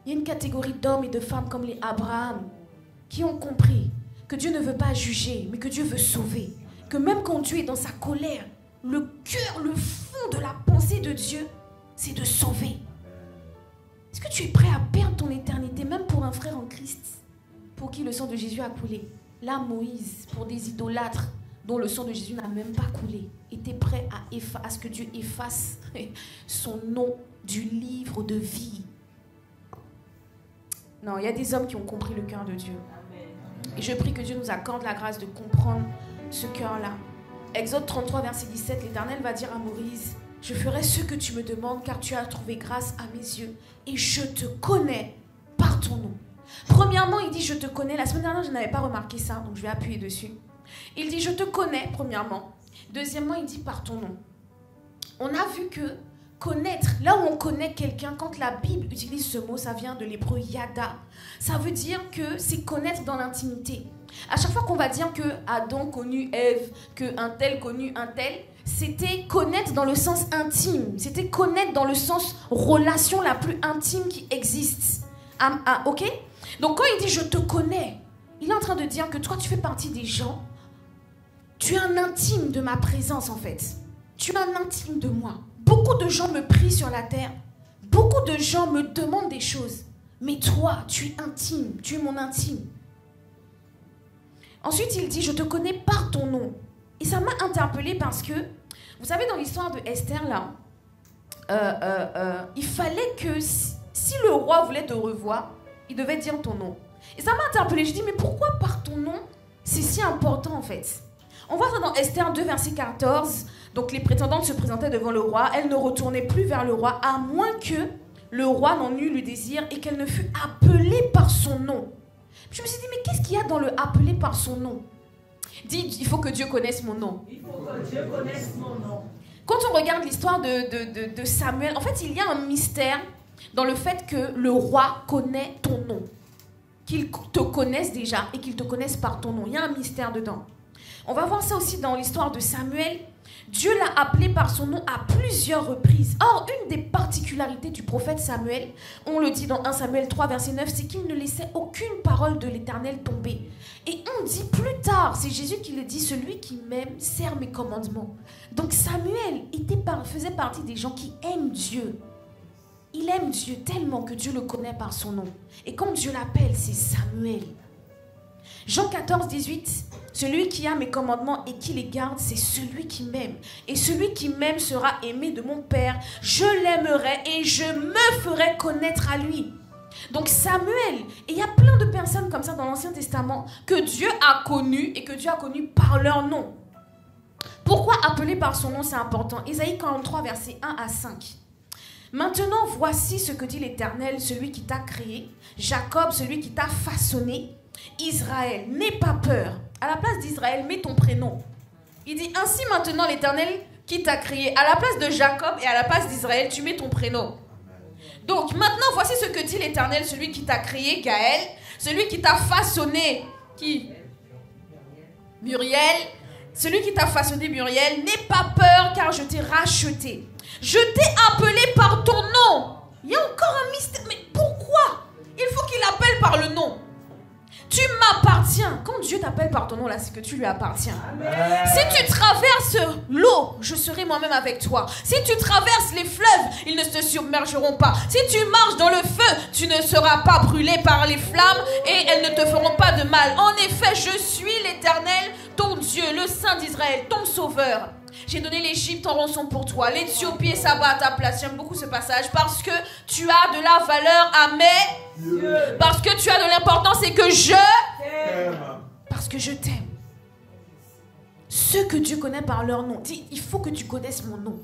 Il y a une catégorie d'hommes et de femmes comme les Abraham qui ont compris que Dieu ne veut pas juger, mais que Dieu veut sauver. que même quand Dieu est dans sa colère, le cœur, le fond de la pensée de Dieu, c'est de sauver. Est-ce que tu es prêt à perdre ton éternité, même pour un frère en Christ, pour qui le sang de Jésus a coulé? Là, Moïse, pour des idolâtres dont le sang de Jésus n'a même pas coulé, était prêt à ce que Dieu efface son nom du livre de vie. Non, il y a des hommes qui ont compris le cœur de Dieu. Et je prie que Dieu nous accorde la grâce de comprendre ce cœur-là. Exode 33, verset 17, l'Éternel va dire à Moïse, « Je ferai ce que tu me demandes, car tu as trouvé grâce à mes yeux, et je te connais par ton nom. » Premièrement, il dit « Je te connais ». La semaine dernière, je n'avais pas remarqué ça, donc je vais appuyer dessus. Il dit « Je te connais », premièrement. Deuxièmement, il dit « Par ton nom ». On a vu que connaître, là où on connaît quelqu'un, quand la Bible utilise ce mot, ça vient de l'hébreu yada. Ça veut dire que c'est connaître dans l'intimité. À chaque fois qu'on va dire que Adam connut Ève, que un tel connut un tel, c'était connaître dans le sens intime. C'était connaître dans le sens relation la plus intime qui existe. Ok? Donc quand il dit « je te connais », il est en train de dire que toi tu fais partie des gens, tu es un intime de ma présence en fait. Tu es un intime de moi. Beaucoup de gens me prient sur la terre. Beaucoup de gens me demandent des choses. Mais toi, tu es intime. Tu es mon intime. Ensuite, il dit, je te connais par ton nom. Et ça m'a interpellée parce que, vous savez, dans l'histoire de Esther, là, il fallait que si le roi voulait te revoir, il devait dire ton nom. Et ça m'a interpellée. Je dis, mais pourquoi par ton nom, c'est si important en fait? On voit ça dans Esther 2, verset 14. Donc les prétendantes se présentaient devant le roi. Elles ne retournaient plus vers le roi, à moins que le roi n'en eût le désir et qu'elle ne fût appelée par son nom. Je me suis dit, mais qu'est-ce qu'il y a dans le appeler par son nom? Dis, il faut que Dieu connaisse mon nom. Il faut que Dieu connaisse mon nom. Quand on regarde l'histoire de Samuel, en fait, il y a un mystère dans le fait que le roi connaît ton nom. Qu'il te connaisse déjà et qu'il te connaisse par ton nom. Il y a un mystère dedans. On va voir ça aussi dans l'histoire de Samuel. Dieu l'a appelé par son nom à plusieurs reprises. Or, une des particularités du prophète Samuel, on le dit dans 1 Samuel 3, verset 9, c'est qu'il ne laissait aucune parole de l'Éternel tomber. Et on dit plus tard, c'est Jésus qui le dit, celui qui m'aime sert mes commandements. Donc Samuel faisait partie des gens qui aiment Dieu. Il aime Dieu tellement que Dieu le connaît par son nom. Et quand Dieu l'appelle, c'est Samuel. Jean 14, 18, celui qui a mes commandements et qui les garde, c'est celui qui m'aime. Et celui qui m'aime sera aimé de mon Père. Je l'aimerai et je me ferai connaître à lui. Donc Samuel, et il y a plein de personnes comme ça dans l'Ancien Testament que Dieu a connues et que Dieu a connues par leur nom. Pourquoi appeler par son nom, c'est important? Ésaïe 43, versets 1 à 5. Maintenant, voici ce que dit l'Éternel, celui qui t'a créé, Jacob, celui qui t'a façonné, Israël, n'aie pas peur. À la place d'Israël, mets ton prénom. Il dit, ainsi maintenant l'Éternel qui t'a créé, à la place de Jacob et à la place d'Israël, tu mets ton prénom. Donc maintenant, voici ce que dit l'Éternel, celui qui t'a créé, Gaël, celui qui t'a façonné, qui? Muriel, celui qui t'a façonné, Muriel, n'aie pas peur car je t'ai racheté. Je t'ai appelé par ton nom. Il y a encore un mystère. Mais pourquoi? Il faut qu'il appelle par le nom. Tu m'appartiens. Quand Dieu t'appelle par ton nom, là, c'est que tu lui appartiens. Amen. Si tu traverses l'eau, je serai moi-même avec toi. Si tu traverses les fleuves, ils ne te submergeront pas. Si tu marches dans le feu, tu ne seras pas brûlé par les flammes et elles ne te feront pas de mal. En effet, je suis l'Éternel, ton Dieu, le Saint d'Israël, ton Sauveur. J'ai donné l'Égypte en rançon pour toi, l'Éthiopie et Saba à ta place. J'aime beaucoup ce passage parce que tu as de la valeur à mes yeux. Parce que tu as de l'importance et que je t'aime. Parce que je t'aime. Ceux que Dieu connaît par leur nom. Dis, il faut que tu connaisses mon nom.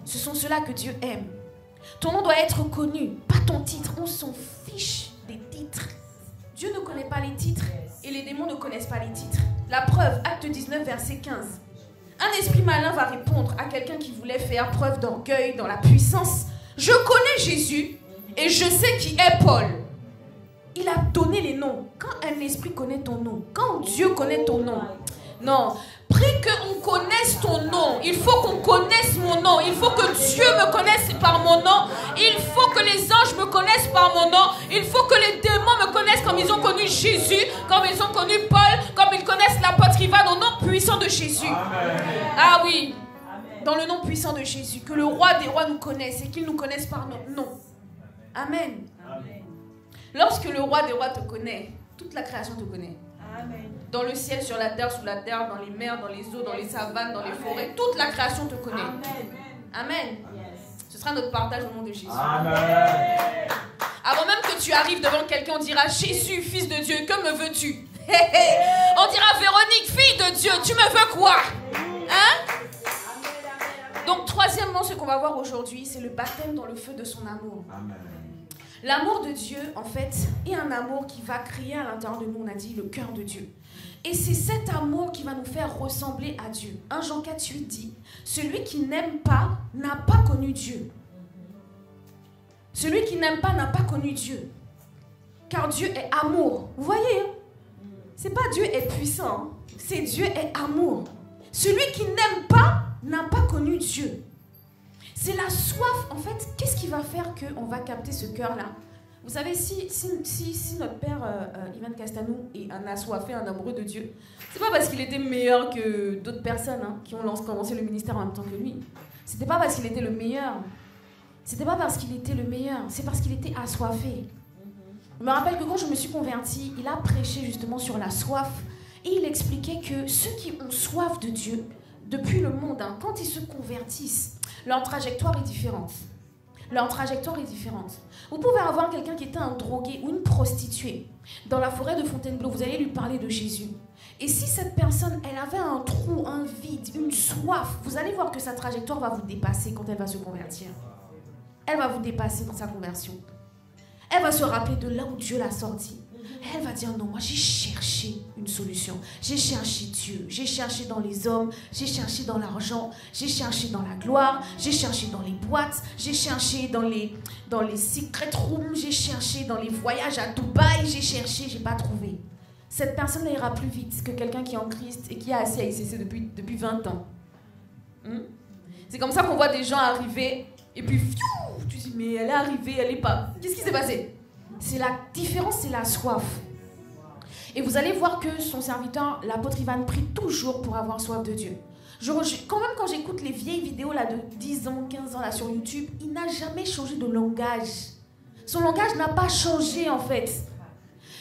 Ce sont ceux-là que Dieu aime. Ton nom doit être connu, pas ton titre. On s'en fiche des titres. Dieu ne connaît pas les titres et les démons ne connaissent pas les titres. La preuve, acte 19, verset 15. Un esprit malin va répondre à quelqu'un qui voulait faire preuve d'orgueil dans la puissance. Je connais Jésus et je sais qui est Paul. Il a donné les noms. Quand un esprit connaît ton nom, quand Dieu connaît ton nom, non, prie qu'on connaisse ton nom. Il faut qu'on connaisse mon nom. Il faut que Dieu me connaisse par mon nom. Il faut que les anges me connaissent par mon nom. Il faut que les démons me connaissent comme ils ont connu Jésus, comme ils ont connu Paul, comme ils connaissent l'apôtre qui va parle au nom puissant de Jésus. Amen. Ah oui. Dans le nom puissant de Jésus. Que le roi des rois nous connaisse et qu'il nous connaisse par notre nom. Amen. Amen. Lorsque le roi des rois te connaît, toute la création te connaît. Amen. Dans le ciel, sur la terre, sous la terre, dans les mers, dans les eaux, dans les savanes, dans les forêts, toute la création te connaît. Amen. Amen. Yes. Ce sera notre partage au nom de Jésus. Amen. Avant même que tu arrives devant quelqu'un, on dira Jésus, fils de Dieu, que me veux-tu? On dira Véronique, fille de Dieu, tu me veux quoi? Hein? Donc, troisièmement, ce qu'on va voir aujourd'hui, c'est le baptême dans le feu de son amour. Amen. L'amour de Dieu, en fait, est un amour qui va créer à l'intérieur de nous, on a dit, le cœur de Dieu. Et c'est cet amour qui va nous faire ressembler à Dieu. 1 Jean 4,8 dit, celui qui n'aime pas n'a pas connu Dieu. Celui qui n'aime pas n'a pas connu Dieu. Car Dieu est amour. Vous voyez, c'est pas Dieu est puissant, c'est Dieu est amour. Celui qui n'aime pas n'a pas connu Dieu. C'est la soif, en fait, qu'est-ce qui va faire qu'on va capter ce cœur-là? Vous savez, si notre père Ivan Castanou est un assoiffé, un amoureux de Dieu, c'est pas parce qu'il était meilleur que d'autres personnes qui ont commencé le ministère en même temps que lui. C'était pas parce qu'il était le meilleur. C'était pas parce qu'il était le meilleur, c'est parce qu'il était assoiffé. Je me rappelle que quand je me suis convertie, il a prêché justement sur la soif et il expliquait que ceux qui ont soif de Dieu, depuis le monde, quand ils se convertissent, leur trajectoire est différente. Leur trajectoire est différente. Vous pouvez avoir quelqu'un qui était un drogué ou une prostituée dans la forêt de Fontainebleau, vous allez lui parler de Jésus. Et si cette personne, elle avait un trou, un vide, une soif, vous allez voir que sa trajectoire va vous dépasser quand elle va se convertir. Elle va vous dépasser dans sa conversion. Elle va se rappeler de là où Dieu l'a sortie. Elle va dire non, moi j'ai cherché une solution. J'ai cherché Dieu. J'ai cherché dans les hommes. J'ai cherché dans l'argent. J'ai cherché dans la gloire. J'ai cherché dans les boîtes. J'ai cherché dans les secret rooms. J'ai cherché dans les voyages à Dubaï. J'ai cherché, j'ai pas trouvé. Cette personne ira plus vite que quelqu'un qui est en Christ et qui est assis à ICC depuis 20 ans. C'est comme ça qu'on voit des gens arriver et puis tu dis mais elle est arrivée, elle est pas. Qu'est-ce qui s'est passé? C'est la différence, c'est la soif. Et vous allez voir que son serviteur, l'apôtre Ivan, prie toujours pour avoir soif de Dieu. Quand même, quand j'écoute les vieilles vidéos là, de 10 ans, 15 ans là, sur YouTube, il n'a jamais changé de langage. Son langage n'a pas changé en fait.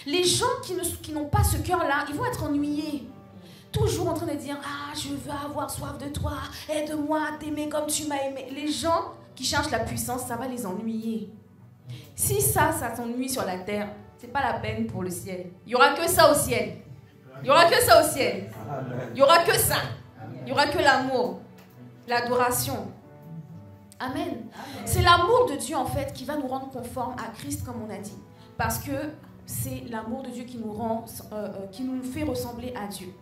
Les gens qui n'ont pas ce cœur-là, ils vont être ennuyés. Toujours en train de dire « Ah, je veux avoir soif de toi, aide-moi à t'aimer comme tu m'as aimé. » Les gens qui cherchent la puissance, ça va les ennuyer. Si ça t'ennuie sur la terre, c'est pas la peine pour le ciel. Il y aura que ça au ciel. Il y aura que ça au ciel. Il y aura que ça. Il y aura que l'amour, l'adoration. Amen. C'est l'amour de Dieu en fait qui va nous rendre conformes à Christ comme on a dit, parce que c'est l'amour de Dieu qui nous fait ressembler à Dieu.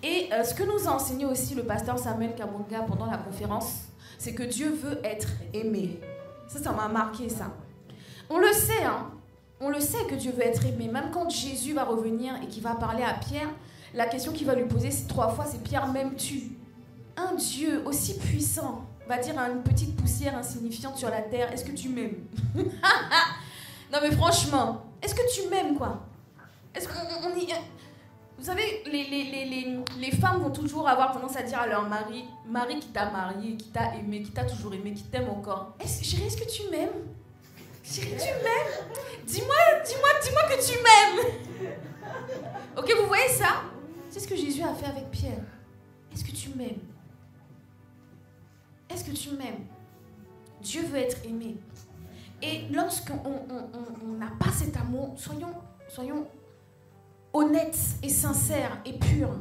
Et ce que nous a enseigné aussi le pasteur Samuel Kamunga pendant la conférence, c'est que Dieu veut être aimé. Ça m'a marqué ça. On le sait, on le sait que Dieu veut être aimé. Même quand Jésus va revenir et qu'il va parler à Pierre, la question qu'il va lui poser 3 fois, c'est « Pierre, m'aimes-tu » Un Dieu aussi puissant va dire à une petite poussière insignifiante sur la terre « Est-ce que tu m'aimes ?» Non mais franchement, est-ce que tu m'aimes quoi? Est-ce qu'on y... Vous savez, les femmes vont toujours avoir tendance à dire à leur mari qui t'a marié, qui t'a aimé, qui t'a toujours aimé, qui t'aime encore. Chérie, est-ce que tu m'aimes? Chérie, tu m'aimes? Dis-moi que tu m'aimes. Ok, vous voyez ça? C'est ce que Jésus a fait avec Pierre. Est-ce que tu m'aimes? Est-ce que tu m'aimes? Dieu veut être aimé. Et lorsqu'on n'a pas cet amour, soyons honnêtes et sincères et purs.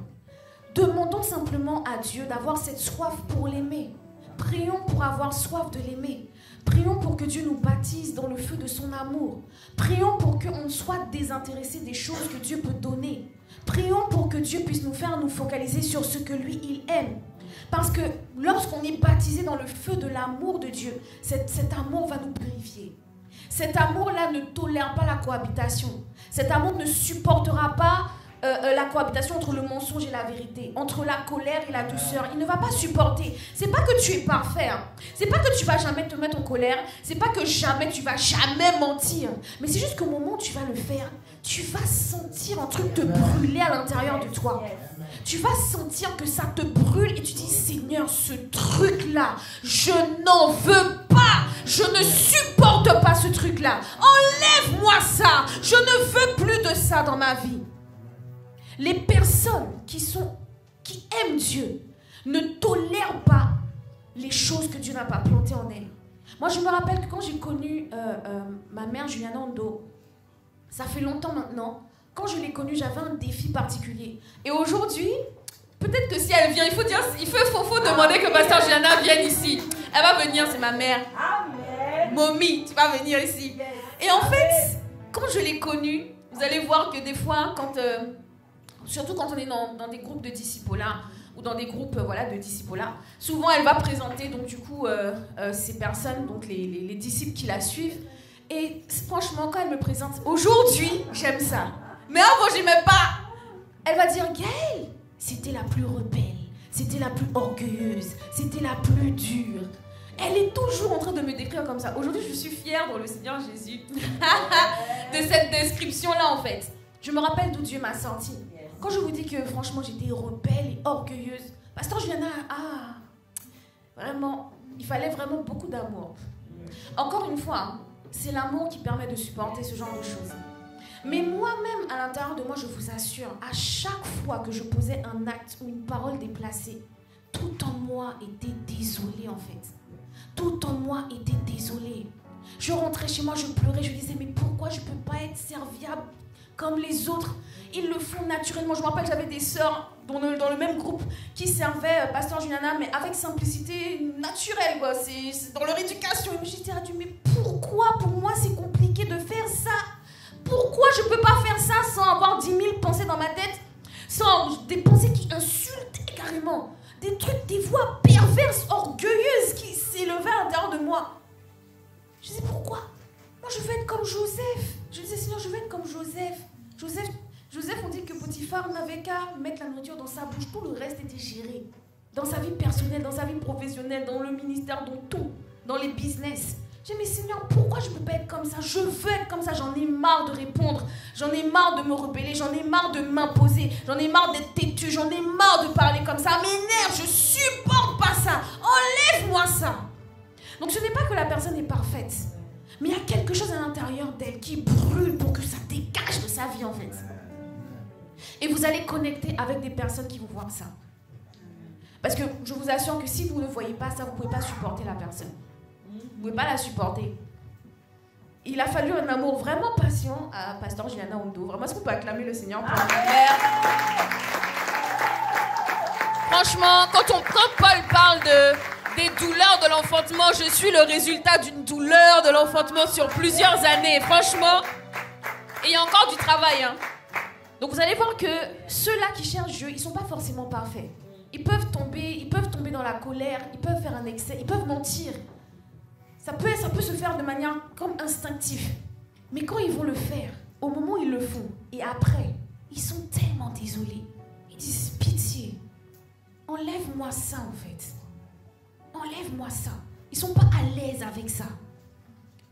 Demandons simplement à Dieu d'avoir cette soif pour l'aimer. Prions pour avoir soif de l'aimer. Prions pour que Dieu nous baptise dans le feu de son amour. Prions pour qu'on soit désintéressé des choses que Dieu peut donner. Prions pour que Dieu puisse nous faire nous focaliser sur ce que lui, il aime. Parce que lorsqu'on est baptisé dans le feu de l'amour de Dieu, cet amour va nous purifier. Cet amour-là ne tolère pas la cohabitation. Cet amour ne supportera pas la cohabitation entre le mensonge et la vérité, entre la colère et la douceur. Il ne va pas supporter. C'est pas que tu es parfait. C'est pas que tu vas jamais te mettre en colère. C'est pas que jamais tu vas jamais mentir. Mais c'est juste qu'au moment où tu vas le faire, tu vas sentir un truc te brûler à l'intérieur de toi. Tu vas sentir que ça te brûle et tu dis, Seigneur, ce truc-là, je n'en veux pas. Je ne supporte pas ce truc-là. Enlève-moi ça. Je ne veux plus de ça dans ma vie. Les personnes qui aiment Dieu ne tolèrent pas les choses que Dieu n'a pas plantées en elles. Moi, je me rappelle que quand j'ai connu ma mère, Juliana Ondo, ça fait longtemps maintenant, quand je l'ai connue, j'avais un défi particulier. Et aujourd'hui, peut-être que si elle vient, il faut demander que Pasteur Juliana vienne ici. Elle va venir, c'est ma mère. Amen. Mommy, tu vas venir ici. Et en fait, quand je l'ai connue, vous allez voir que des fois, surtout quand on est dans des groupes de disciples-là, ou dans des groupes de disciples-là, souvent elle va présenter donc du coup ces personnes, donc les disciples qui la suivent. Et franchement, quand elle me présente, aujourd'hui, j'aime ça. Mais avant, j'aimais pas. Elle va dire, Gaëlle, c'était la plus rebelle, c'était la plus orgueilleuse, c'était la plus dure. Elle est toujours en train de me décrire comme ça. Aujourd'hui, je suis fière dans le Seigneur Jésus de cette description-là, en fait. Je me rappelle d'où Dieu m'a sortie. Quand je vous dis que franchement j'étais rebelle et orgueilleuse, Pasteur Juliana, vraiment, il fallait vraiment beaucoup d'amour. Encore une fois, c'est l'amour qui permet de supporter ce genre de choses. Mais moi-même, à l'intérieur de moi, je vous assure, à chaque fois que je posais un acte ou une parole déplacée, tout en moi était désolé en fait. Tout en moi était désolé. Je rentrais chez moi, je pleurais, je disais, mais pourquoi je ne peux pas être serviable comme les autres? Ils le font naturellement. Je me rappelle, j'avais des sœurs dans le même groupe qui servaient Pasteur Juliana, mais avec simplicité naturelle, quoi. C'est dans leur éducation. Et je me suis dit, Dieu, mais pourquoi pour moi c'est compliqué de faire ça? Pourquoi je ne peux pas faire ça sans avoir 10 000 pensées dans ma tête? Sans des pensées qui insultent carrément. Des trucs, des voix perverses, orgueilleuses qui s'élevaient à l'intérieur de moi. Je disais, pourquoi? Moi, je veux être comme Joseph. Je disais, Seigneur, je veux être comme Joseph. Joseph, on dit que Potiphar n'avait qu'à mettre la nourriture dans sa bouche. Tout le reste était géré. Dans sa vie personnelle, dans sa vie professionnelle, dans le ministère, dans tout. Dans les business. J'ai dit, mais Seigneur, pourquoi je ne peux pas être comme ça? Je veux être comme ça. J'en ai marre de répondre. J'en ai marre de me rebeller. J'en ai marre de m'imposer. J'en ai marre d'être têtu. J'en ai marre de parler comme ça. Ça m'énerve. Je ne supporte pas ça. Enlève-moi ça. Donc ce n'est pas que la personne est parfaite. Mais il y a quelque chose à l'intérieur d'elle qui brûle pour que ça dégage de sa vie en fait. Et vous allez connecter avec des personnes qui vous voient ça. Parce que je vous assure que si vous ne voyez pas ça, vous ne pouvez pas supporter la personne. Vous ne pouvez pas la supporter. Il a fallu un amour vraiment patient à Pasteur Juliana Ondo. Vraiment, est-ce qu'on peut acclamer le Seigneur pour la mère? Franchement, quand Paul parle des douleurs de l'enfantement, je suis le résultat d'une douleur de l'enfantement sur plusieurs années. Franchement, et il y a encore du travail. Hein. Donc vous allez voir que ceux-là qui cherchent Dieu, ils ne sont pas forcément parfaits. Ils peuvent tomber dans la colère, ils peuvent faire un excès, ils peuvent mentir. Ça peut se faire de manière comme instinctive. Mais quand ils vont le faire, au moment où ils le font, et après, ils sont tellement désolés. Ils disent, pitié, enlève-moi ça en fait. Enlève-moi ça. Ils ne sont pas à l'aise avec ça.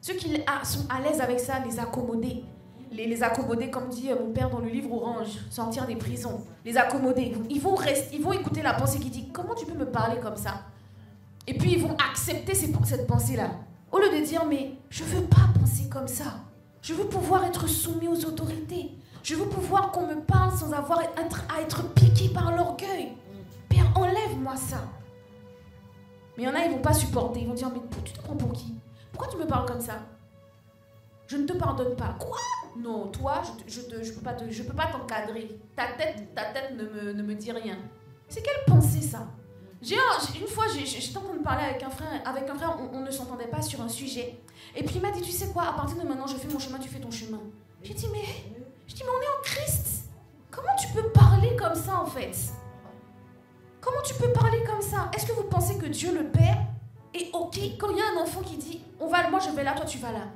Ceux qui sont à l'aise avec ça, les accommoder. Les accommoder, comme dit mon père dans le livre Orange, sortir des prisons. Les accommoder. Ils vont écouter la pensée qui dit, comment tu peux me parler comme ça? Et puis ils vont accepter cette pensée-là. Au lieu de dire, mais je ne veux pas penser comme ça. Je veux pouvoir être soumis aux autorités. Je veux pouvoir qu'on me parle sans avoir à être piqué par l'orgueil. Père, enlève-moi ça. Mais il y en a, ils ne vont pas supporter. Ils vont dire, mais tu te prends pour qui? Pourquoi tu me parles comme ça? Je ne te pardonne pas. Quoi? Non, toi, je peux pas t'encadrer. Ta tête ne me dit rien. C'est quelle pensée, ça? Une fois, j'étais en train de parler avec un frère, on ne s'entendait pas sur un sujet. Et puis il m'a dit, tu sais quoi, à partir de maintenant, je fais mon chemin, tu fais ton chemin. J'ai dit, mais on est en Christ. Comment tu peux parler comme ça, en fait? Comment tu peux parler comme ça? Est-ce que vous pensez que Dieu le Père est OK quand il y a un enfant qui dit, moi je vais là, toi tu vas là?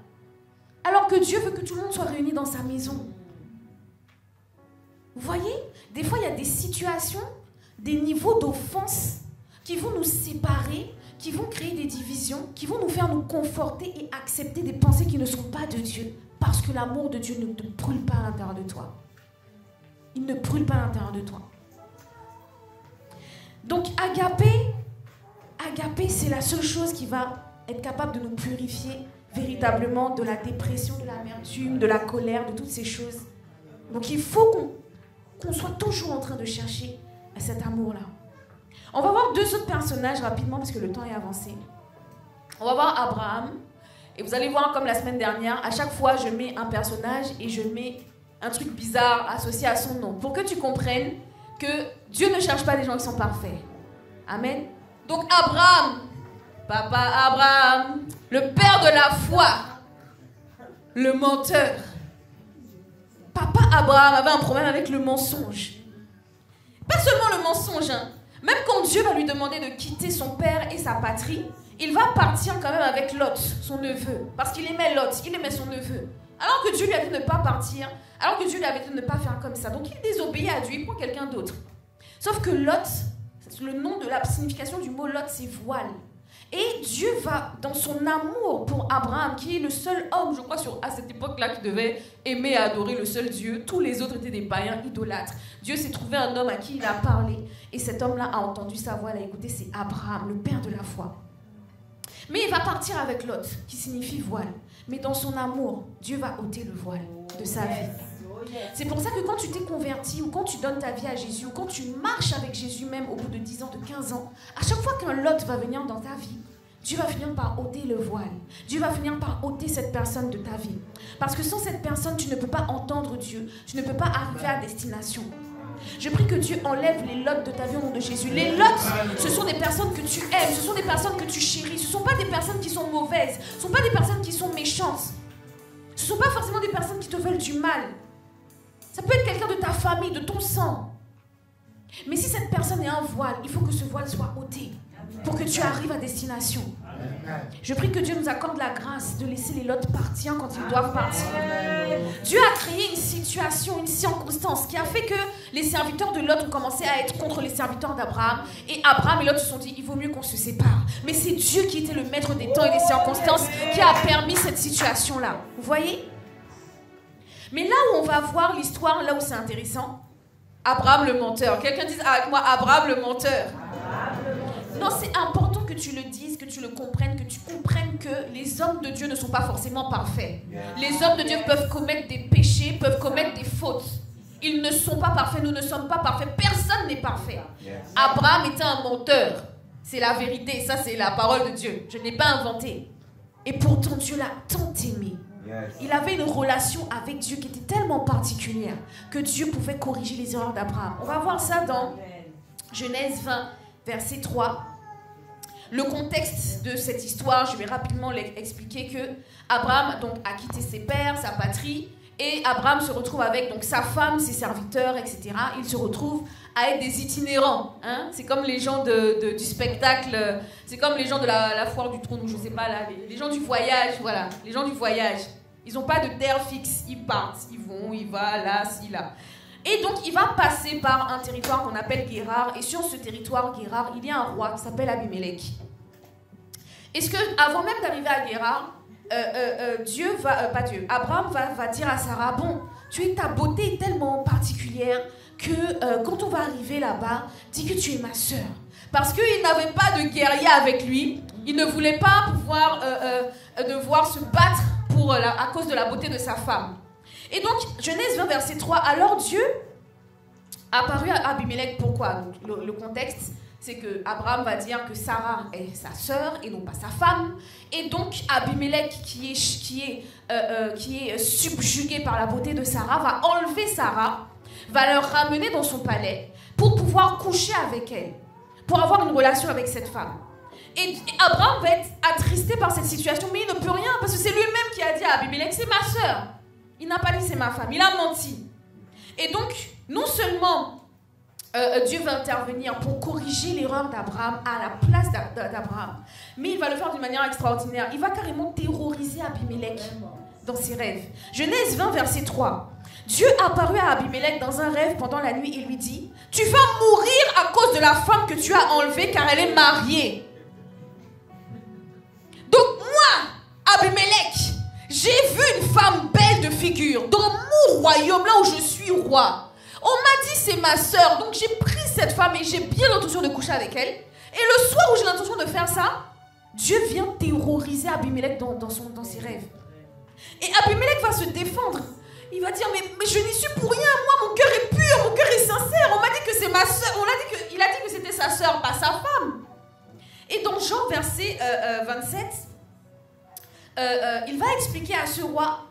Alors que Dieu veut que tout le monde soit réuni dans sa maison. Vous voyez? Des fois, il y a des situations, des niveaux d'offense qui vont nous séparer, qui vont créer des divisions, qui vont nous faire nous conforter et accepter des pensées qui ne sont pas de Dieu. Parce que l'amour de Dieu ne te brûle pas à l'intérieur de toi. Il ne brûle pas à l'intérieur de toi. Donc agapé, c'est la seule chose qui va être capable de nous purifier véritablement de la dépression, de l'amertume, de la colère, de toutes ces choses. Donc il faut qu'on soit toujours en train de chercher cet amour-là. On va voir deux autres personnages rapidement parce que le temps est avancé. On va voir Abraham. Et vous allez voir comme la semaine dernière, à chaque fois je mets un personnage et je mets un truc bizarre associé à son nom. Pour que tu comprennes que Dieu ne cherche pas des gens qui sont parfaits. Amen. Donc Abraham, papa Abraham, le père de la foi, le menteur. Papa Abraham avait un problème avec le mensonge. Pas seulement le mensonge, hein. Même quand Dieu va lui demander de quitter son père et sa patrie, il va partir quand même avec Lot, son neveu. Parce qu'il aimait Lot, il aimait son neveu. Alors que Dieu lui avait dit de ne pas partir, alors que Dieu lui avait dit de ne pas faire comme ça. Donc il désobéit à Dieu, il prend quelqu'un d'autre. Sauf que Lot, le nom de la signification du mot Lot, c'est voile. Et Dieu va, dans son amour pour Abraham, qui est le seul homme, je crois, à cette époque-là, qui devait aimer et adorer le seul Dieu. Tous les autres étaient des païens idolâtres. Dieu s'est trouvé un homme à qui il a parlé. Et cet homme-là a entendu sa voix, il a écouté, c'est Abraham, le père de la foi. Mais il va partir avec Lot, qui signifie voile. Mais dans son amour, Dieu va ôter le voile de sa vie. C'est pour ça que quand tu t'es converti, ou quand tu donnes ta vie à Jésus, ou quand tu marches avec Jésus même au bout de 10 ans, de 15 ans, à chaque fois qu'un Lot va venir dans ta vie, Dieu va finir par ôter le voile. Dieu va finir par ôter cette personne de ta vie. Parce que sans cette personne, tu ne peux pas entendre Dieu. Tu ne peux pas arriver à destination. Je prie que Dieu enlève les lots de ta vie au nom de Jésus. Les lots, ce sont des personnes que tu aimes, ce sont des personnes que tu chéris. Ce ne sont pas des personnes qui sont mauvaises, ce ne sont pas des personnes qui sont méchantes. Ce ne sont pas forcément des personnes qui te veulent du mal. Ça peut être quelqu'un de ta famille, de ton sang. Mais si cette personne est un voile, il faut que ce voile soit ôté pour que tu arrives à destination. Je prie que Dieu nous accorde la grâce de laisser les lots partir quand ils doivent partir. Dieu a créé une situation, une circonstance qui a fait que les serviteurs de Lot ont commencé à être contre les serviteurs d'Abraham. Et Abraham et Lot se sont dit, il vaut mieux qu'on se sépare. Mais c'est Dieu qui était le maître des temps et des circonstances qui a permis cette situation-là. Vous voyez ? Mais là où on va voir l'histoire, là où c'est intéressant, Abraham le menteur. Quelqu'un dise avec moi, Abraham le menteur. Non, c'est important que tu le dises, que tu le comprennes, que tu comprennes que les hommes de Dieu ne sont pas forcément parfaits. Les hommes de Dieu peuvent commettre des péchés, peuvent commettre des fautes. Ils ne sont pas parfaits, nous ne sommes pas parfaits. Personne n'est parfait. Abraham était un menteur. C'est la vérité, ça c'est la parole de Dieu. Je ne l'ai pas inventé. Et pourtant Dieu l'a tant aimé. Il avait une relation avec Dieu qui était tellement particulière que Dieu pouvait corriger les erreurs d'Abraham. On va voir ça dans Genèse 20, verset 3. Le contexte de cette histoire, je vais rapidement l'expliquer que Abraham donc, a quitté ses pères, sa patrie, et Abraham se retrouve avec donc, sa femme, ses serviteurs, etc. Il se retrouve à être des itinérants. Hein? C'est comme les gens du spectacle, c'est comme les gens de la foire du trône, je ne sais pas, là, les gens du voyage, voilà, les gens du voyage. Ils n'ont pas de terre fixe, ils partent, ils vont, ils vont, là, ci, là. Et donc, il va passer par un territoire qu'on appelle Guérar. Et sur ce territoire Guérar, il y a un roi qui s'appelle Abimelech. Est-ce que, avant même d'arriver à Guérar, Abraham va dire à Sarah, bon, ta beauté est tellement particulière que quand on va arriver là-bas, dis que tu es ma sœur. Parce qu'il n'avait pas de guerrier avec lui. Il ne voulait pas pouvoir devoir se battre à cause de la beauté de sa femme. Et donc, Genèse 20, verset 3, alors Dieu apparut à Abimelech. Pourquoi? Donc, le contexte, c'est que Abraham va dire que Sarah est sa sœur et non pas sa femme. Et donc, Abimelech, qui est subjugué par la beauté de Sarah, va enlever Sarah, va le ramener dans son palais pour pouvoir coucher avec elle, pour avoir une relation avec cette femme. Et Abraham va être attristé par cette situation, mais il ne peut rien, parce que c'est lui-même qui a dit à Abimelech, c'est ma sœur. Il n'a pas dit c'est ma femme, il a menti. Et donc, non seulement Dieu va intervenir pour corriger l'erreur d'Abraham à la place d'Abraham, mais il va le faire d'une manière extraordinaire. Il va carrément terroriser Abimelech dans ses rêves. Genèse 20, verset 3. Dieu apparut à Abimelech dans un rêve pendant la nuit et lui dit, « Tu vas mourir à cause de la femme que tu as enlevée car elle est mariée. » Donc moi, Abimelech, j'ai vu une femme belle de figure dans mon royaume, là où je suis roi. On m'a dit c'est ma sœur, donc j'ai pris cette femme et j'ai bien l'intention de coucher avec elle. Et le soir où j'ai l'intention de faire ça, Dieu vient terroriser Abimelech dans ses rêves. Et Abimelech va se défendre. Il va dire, mais je n'y suis pour rien. Moi, mon cœur est pur, mon cœur est sincère. On m'a dit que c'est ma soeur. Il a dit que c'était sa soeur, pas sa femme. Et dans Jean, verset 27, il va expliquer à ce roi,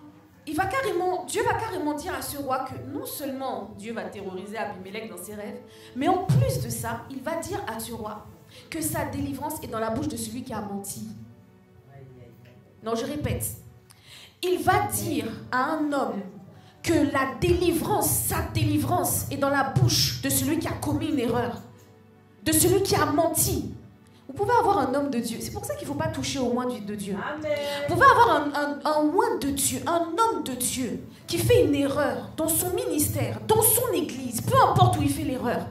Dieu va carrément dire à ce roi que non seulement Dieu va terroriser Abimelech dans ses rêves, mais en plus de ça, il va dire à ce roi que sa délivrance est dans la bouche de celui qui a menti. Non, je répète. Il va dire à un homme que la délivrance, sa délivrance est dans la bouche de celui qui a commis une erreur, de celui qui a menti. Vous pouvez avoir un homme de Dieu. C'est pour ça qu'il ne faut pas toucher au oint de Dieu. Amen. Vous pouvez avoir un oint de Dieu, un homme de Dieu qui fait une erreur dans son ministère, dans son église, peu importe où il fait l'erreur.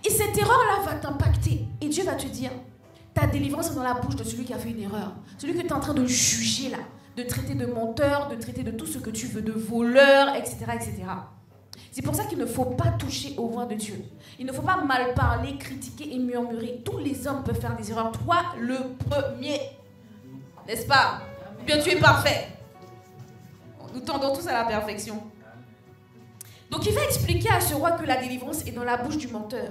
Et cette erreur-là va t'impacter. Et Dieu va te dire, ta délivrance est dans la bouche de celui qui a fait une erreur. Celui que tu es en train de juger là, de traiter de menteur, de traiter de tout ce que tu veux, de voleur, etc., etc. C'est pour ça qu'il ne faut pas toucher au oint de Dieu. Il ne faut pas mal parler, critiquer et murmurer. Tous les hommes peuvent faire des erreurs. Toi, le premier. N'est-ce pas? Bien, tu es parfait. Nous tendons tous à la perfection. Donc, il va expliquer à ce roi que la délivrance est dans la bouche du menteur.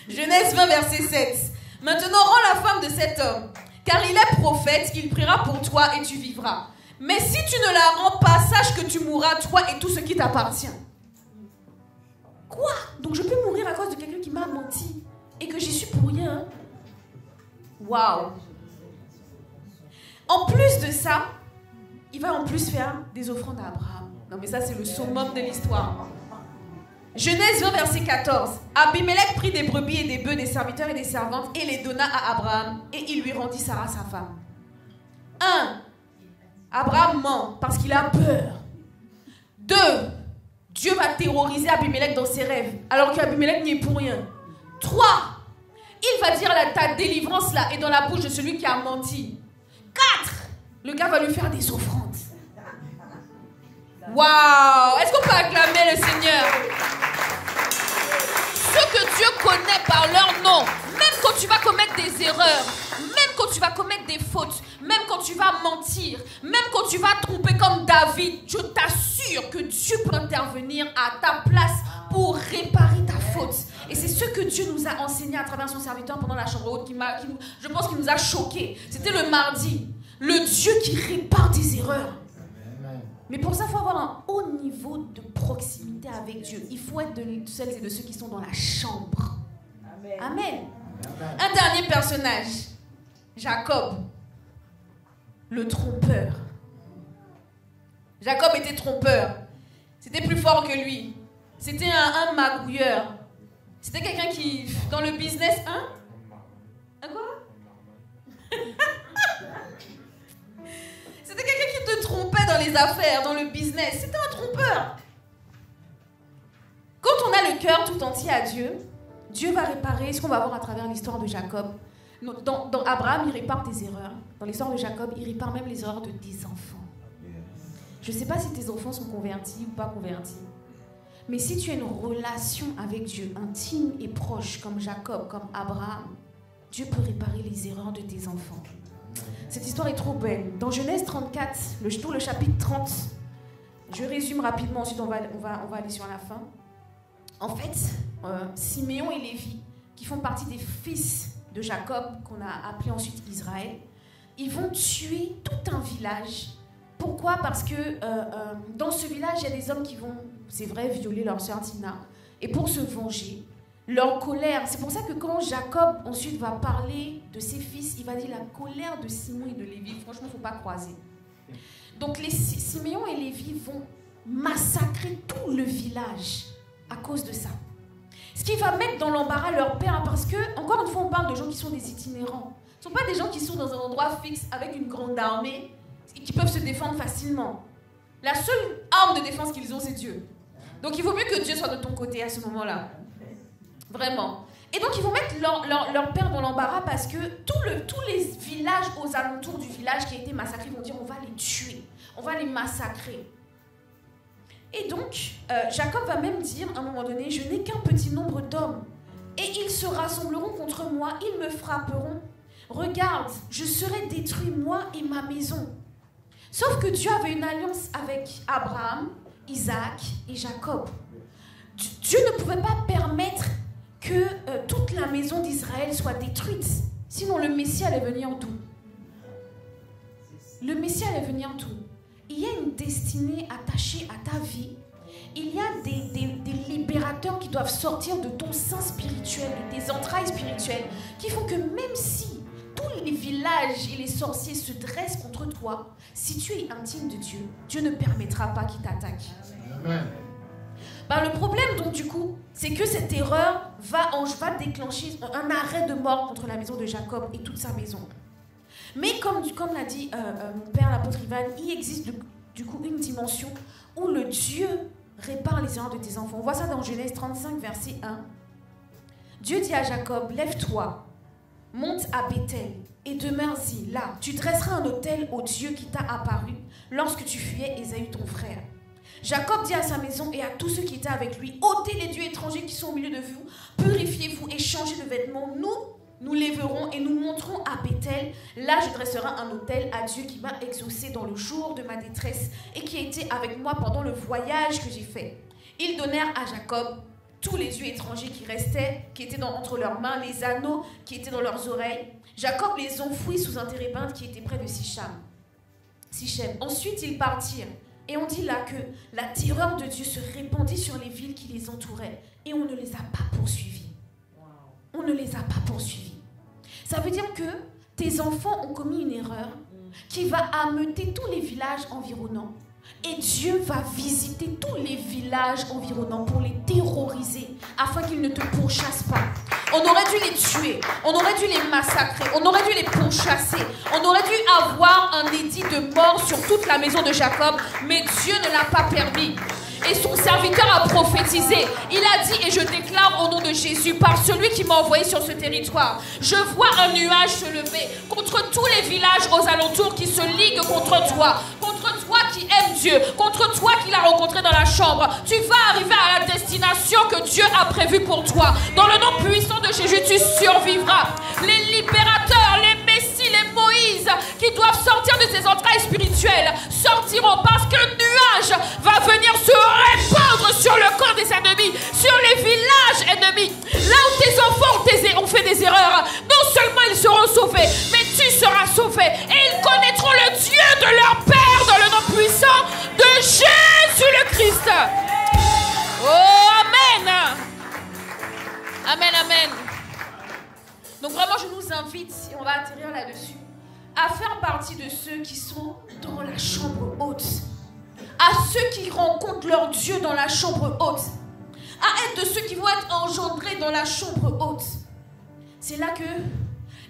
Genèse 20, verset 7. Maintenant, rends la femme de cet homme, car il est prophète, il priera pour toi et tu vivras. Mais si tu ne la rends pas, sache que tu mourras, toi et tout ce qui t'appartient. Quoi? Donc je peux mourir à cause de quelqu'un qui m'a menti et que j'y suis pour rien? Waouh! En plus de ça, il va en plus faire des offrandes à Abraham. Non mais ça c'est le summum de l'histoire. Genèse 20, verset 14. Abimelech prit des brebis et des bœufs, des serviteurs et des servantes et les donna à Abraham et il lui rendit Sarah sa femme. 1. Abraham ment parce qu'il a peur. 2. Dieu va terroriser Abimelech dans ses rêves alors qu'Abimelech n'y est pour rien. 3. Il va dire ta délivrance là est dans la bouche de celui qui a menti. 4. Le gars va lui faire des offrandes. Waouh! Est-ce qu'on peut acclamer le Seigneur? Ceux que Dieu connaît par leur nom, même quand tu vas commettre des erreurs, même quand tu vas commettre des fautes, même quand tu vas mentir, même quand tu vas tromper comme David, je t'assure que Dieu peut intervenir à ta place pour réparer ta faute. Et c'est ce que Dieu nous a enseigné à travers son serviteur pendant la chambre haute, je pense qu'il nous a choqués. C'était le mardi. Le Dieu qui répare tes erreurs. Mais pour ça, il faut avoir un haut niveau de proximité avec Dieu. Il faut être de celles et de ceux qui sont dans la chambre. Amen. Amen. Un dernier personnage. Jacob. Le trompeur. Jacob était trompeur. C'était plus fort que lui. C'était un magouilleur. C'était quelqu'un qui, dans le business... Hein? Un quoi? C'était quelqu'un qui te trompait dans les affaires, dans le business. C'était un trompeur. Quand on a le cœur tout entier à Dieu, Dieu va réparer ce qu'on va voir à travers l'histoire de Jacob. Dans Abraham, il répare tes erreurs. Dans l'histoire de Jacob, il répare même les erreurs de tes enfants. Je ne sais pas si tes enfants sont convertis ou pas convertis. Mais si tu as une relation avec Dieu, intime et proche, comme Jacob, comme Abraham, Dieu peut réparer les erreurs de tes enfants. Cette histoire est trop belle. Dans Genèse 34, tout le chapitre 30, je résume rapidement, ensuite on va aller sur la fin. En fait, Siméon et Lévi, qui font partie des fils de Jacob, qu'on a appelé ensuite Israël, ils vont tuer tout un village. Pourquoi? Parce que dans ce village, il y a des hommes qui vont, c'est vrai, violer leur sœur Dina. Et pour se venger, leur colère, c'est pour ça que quand Jacob ensuite va parler de ses fils, il va dire la colère de Simon et de Lévi, franchement, il ne faut pas croiser. Donc Siméon et Lévi vont massacrer tout le village à cause de ça. Ce qui va mettre dans l'embarras leur père, parce que, encore une fois, on parle de gens qui sont des itinérants. Ce ne sont pas des gens qui sont dans un endroit fixe avec une grande armée et qui peuvent se défendre facilement. La seule arme de défense qu'ils ont, c'est Dieu. Donc il vaut mieux que Dieu soit de ton côté à ce moment-là. Vraiment. Et donc ils vont mettre leur père dans l'embarras parce que tous les villages aux alentours du village qui a été massacré vont dire on va les tuer, on va les massacrer. Et donc, Jacob va même dire à un moment donné, je n'ai qu'un petit nombre d'hommes, et ils se rassembleront contre moi, ils me frapperont. Regarde, je serai détruit, moi et ma maison. Sauf que Dieu avait une alliance avec Abraham, Isaac et Jacob. Dieu ne pouvait pas permettre que toute la maison d'Israël soit détruite. Sinon, le Messie allait venir d'où? Le Messie allait venir d'où? Il y a une destinée attachée à ta vie. Il y a des libérateurs qui doivent sortir de ton sein spirituel, de tes entrailles spirituelles, qui font que même si tous les villages et les sorciers se dressent contre toi, si tu es intime de Dieu, Dieu ne permettra pas qu'ils t'attaquent. Amen. Le problème, donc, du coup, c'est que cette erreur va déclencher un arrêt de mort contre la maison de Jacob et toute sa maison. Mais comme l'a dit mon père, l'apôtre Ivan, il existe du coup une dimension où le Dieu répare les erreurs de tes enfants. On voit ça dans Genèse 35, verset 1. Dieu dit à Jacob, lève-toi, monte à Béthel et demeure-y. Là, tu dresseras un autel au Dieu qui t'a apparu lorsque tu fuyais Ésaü ton frère. Jacob dit à sa maison et à tous ceux qui étaient avec lui, ôtez les dieux étrangers qui sont au milieu de vous, purifiez-vous et changez de vêtements. Nous lèverons et nous monterons à Béthel. Là, je dresserai un autel à Dieu qui m'a exaucé dans le jour de ma détresse et qui a été avec moi pendant le voyage que j'ai fait. Ils donnèrent à Jacob tous les dieux étrangers qui restaient, qui étaient entre leurs mains, les anneaux qui étaient dans leurs oreilles. Jacob les enfouit sous un térébinthe qui était près de Sichem. Ensuite, ils partirent. Et on dit là que la terreur de Dieu se répandit sur les villes qui les entouraient. Et on ne les a pas poursuivis. On ne les a pas poursuivis. Ça veut dire que tes enfants ont commis une erreur qui va ameuter tous les villages environnants. Et Dieu va visiter tous les villages environnants pour les terroriser afin qu'ils ne te pourchassent pas. On aurait dû les tuer, on aurait dû les massacrer, on aurait dû les pourchasser, on aurait dû avoir un édit de mort sur toute la maison de Jacob, mais Dieu ne l'a pas permis. Et son serviteur a prophétisé. Il a dit, et je déclare au nom de Jésus, par celui qui m'a envoyé sur ce territoire, je vois un nuage se lever contre tous les villages aux alentours qui se liguent contre toi qui aime Dieu, contre toi qui l'as rencontré dans la chambre. Tu vas arriver à la destination que Dieu a prévue pour toi. Dans le nom puissant de Jésus, tu survivras. Les libérateurs, les messies, les Moïse qui doivent sortir de ces entrailles spirituelles sortiront parce que le nuage va venir se répandre sur le corps des ennemis, sur les villages ennemis. Là où tes enfants ont fait des erreurs, non seulement ils seront sauvés, mais tu seras sauvé et ils connaîtront le Dieu de leur Père dans le nom puissant de Jésus le Christ. Oh, Amen. Amen, Amen. Donc vraiment, je nous invite, et on va atterrir là-dessus, à faire partie de ceux qui sont dans la chambre haute. À ceux qui rencontrent leur Dieu dans la chambre haute. À être de ceux qui vont être engendrés dans la chambre haute. C'est là que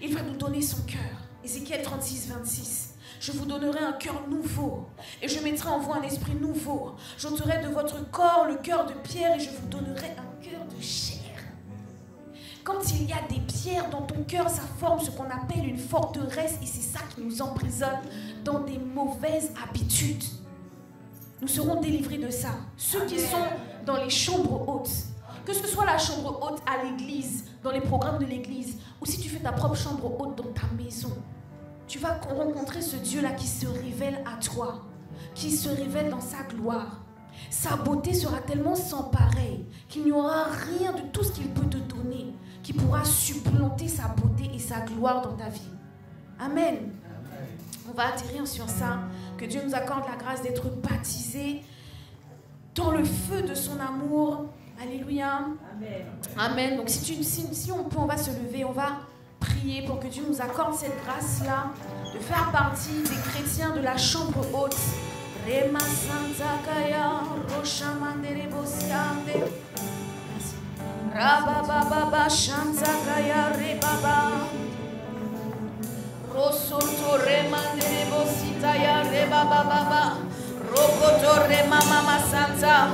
il va nous donner son cœur. Ézéchiel 36, 26. Je vous donnerai un cœur nouveau et je mettrai en vous un esprit nouveau. J'ôterai de votre corps le cœur de pierre et je vous donnerai un cœur de chair. Quand il y a des pierres dans ton cœur, ça forme ce qu'on appelle une forteresse et c'est ça qui nous emprisonne dans des mauvaises habitudes. Nous serons délivrés de ça. Ceux qui sont dans les chambres hautes, que ce soit la chambre haute à l'église, dans les programmes de l'église, ou si tu fais ta propre chambre haute dans ta maison, tu vas rencontrer ce Dieu-là qui se révèle à toi, qui se révèle dans sa gloire. Sa beauté sera tellement sans pareil qu'il n'y aura rien de tout ce qu'il peut te donner qui pourra supplanter sa beauté et sa gloire dans ta vie. Amen. On va atterrir sur ça. Que Dieu nous accorde la grâce d'être baptisés dans le feu de son amour. Alléluia. Amen. Amen. Donc si on peut, on va se lever, on va prier pour que Dieu nous accorde cette grâce-là de faire partie des chrétiens de la chambre haute. Rema Santa Kaya, Roshamandere Bosiande. Rabababa Shanta Kaya Rebaba. Rosoto Remandere Bositaya Rebababa. Rokoto Remama Santa.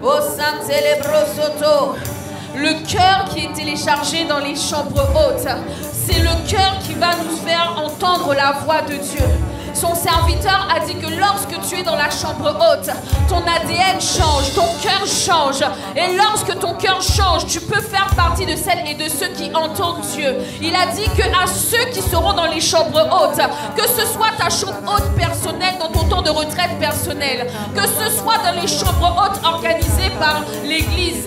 O Santele Brosoto. Le cœur qui est téléchargé dans les chambres hautes, c'est le cœur qui va nous faire entendre la voix de Dieu. Son serviteur a dit que lorsque tu es dans la chambre haute, ton ADN change, ton cœur change. Et lorsque ton cœur change, tu peux faire partie de celles et de ceux qui entendent Dieu. Il a dit que à ceux qui seront dans les chambres hautes, que ce soit ta chambre haute personnelle dans ton temps de retraite personnelle, que ce soit dans les chambres hautes organisées par l'Église,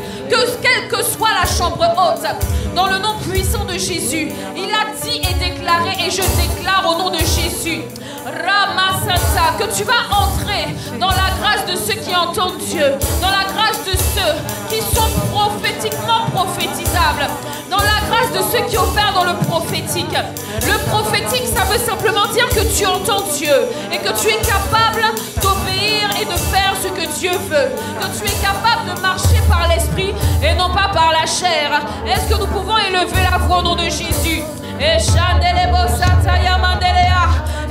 quelle que soit la chambre haute, dans le nom puissant de Jésus, il a dit et déclaré, et je déclare au nom de Jésus, Ramasata, que tu vas entrer dans la grâce de ceux qui entendent Dieu, dans la grâce de ceux qui sont prophétiquement prophétisables, dans la grâce de ceux qui opèrent dans le prophétique. Le prophétique, ça veut simplement dire que tu entends Dieu et que tu es capable d'obéir et de faire ce que Dieu veut, que tu es capable de marcher par l'esprit et non pas par la chair. Est-ce que nous pouvons élever la voix au nom de Jésus?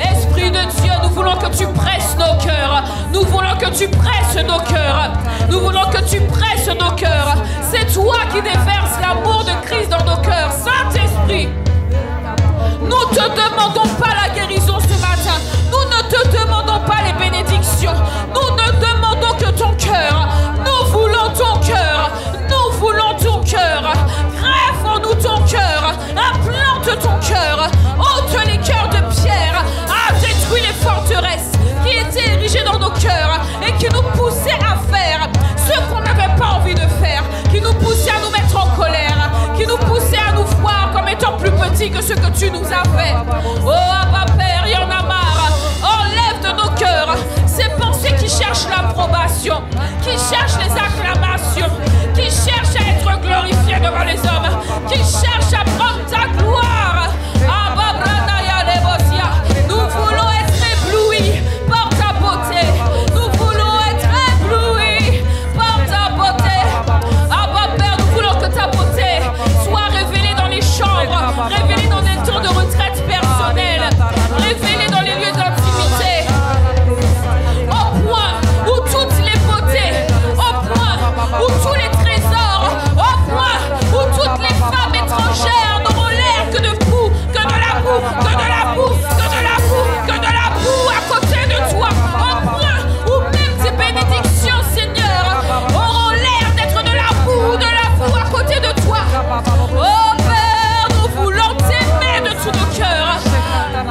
Esprit de Dieu, nous voulons que tu presses nos cœurs. Nous voulons que tu presses nos cœurs. Nous voulons que tu presses nos cœurs. C'est toi qui déverses l'amour de Christ dans nos cœurs. Saint-Esprit, nous ne te demandons pas la guérison ce matin. Nous ne te demandons pas les bénédictions. Nous ne demandons que ton cœur. Nous voulons ton cœur. Nous voulons ton cœur. Greffe en nous ton cœur. Implante ton cœur. Ôte les cœurs de pierre. Détruis les forteresses qui étaient érigées dans nos cœurs et qui nous poussaient à faire ce qu'on n'avait pas envie de faire, qui nous poussaient à nous mettre en colère, qui nous poussaient à nous voir comme étant plus petits que ce que tu nous as fait. Oh Abba Père, il y en a marre. Enlève de nos cœurs ces pensées qui cherchent l'approbation, qui cherchent les acclamations, qui cherchent à être glorifiés devant les hommes, qui cherchent à prendre ta gloire. Abba Branaya Lebosia. Nous voulons être éblouis par ta beauté. Nous voulons être éblouis par ta beauté. Abba Père, nous voulons que ta beauté soit révélée dans les chambres, révélée dans les temps de retraite personnelle, révélée dans les lieux d'intimité. Au point où toutes les beautés, au point où tous les trésors, au point où toutes les femmes étrangères n'auront l'air que de boue, que de la boue, que de la boue, que de la boue, que de la boue à côté de toi. Au point où même tes bénédictions, Seigneur, auront l'air d'être de la boue à côté de toi. Oh Père, nous voulons t'aimer de tous nos cœurs,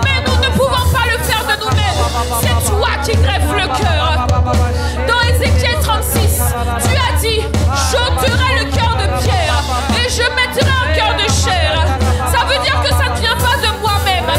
mais nous ne pouvons pas le faire de nous-mêmes. C'est toi qui greffes le cœur. Dans Ézéchiel 36, tu as dit, j'ôterai le cœur de pierre et je mettrai un cœur de chair. Ça veut dire que ça ne vient pas de moi-même.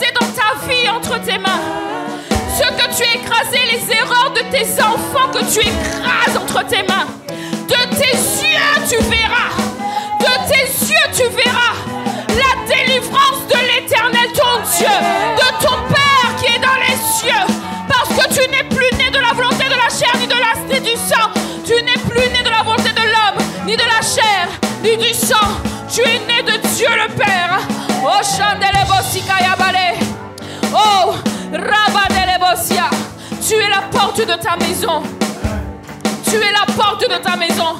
écrasé dans ta vie entre tes mains. Ce que tu as écrasé, les erreurs de tes enfants que tu écrases entre tes mains. De tes yeux, tu verras. De tes yeux, tu verras la délivrance de l'Éternel, ton Dieu, de ton Père qui est dans les cieux. Parce que tu n'es plus né de la volonté de la chair, ni du sang. Tu n'es plus né de la volonté de l'homme, ni de la chair, ni du sang. Tu es né de Dieu le Père. Oh, Chandelebosikayabale. Oh, Rabadelebosia. Tu es la porte de ta maison. Tu es la porte de ta maison.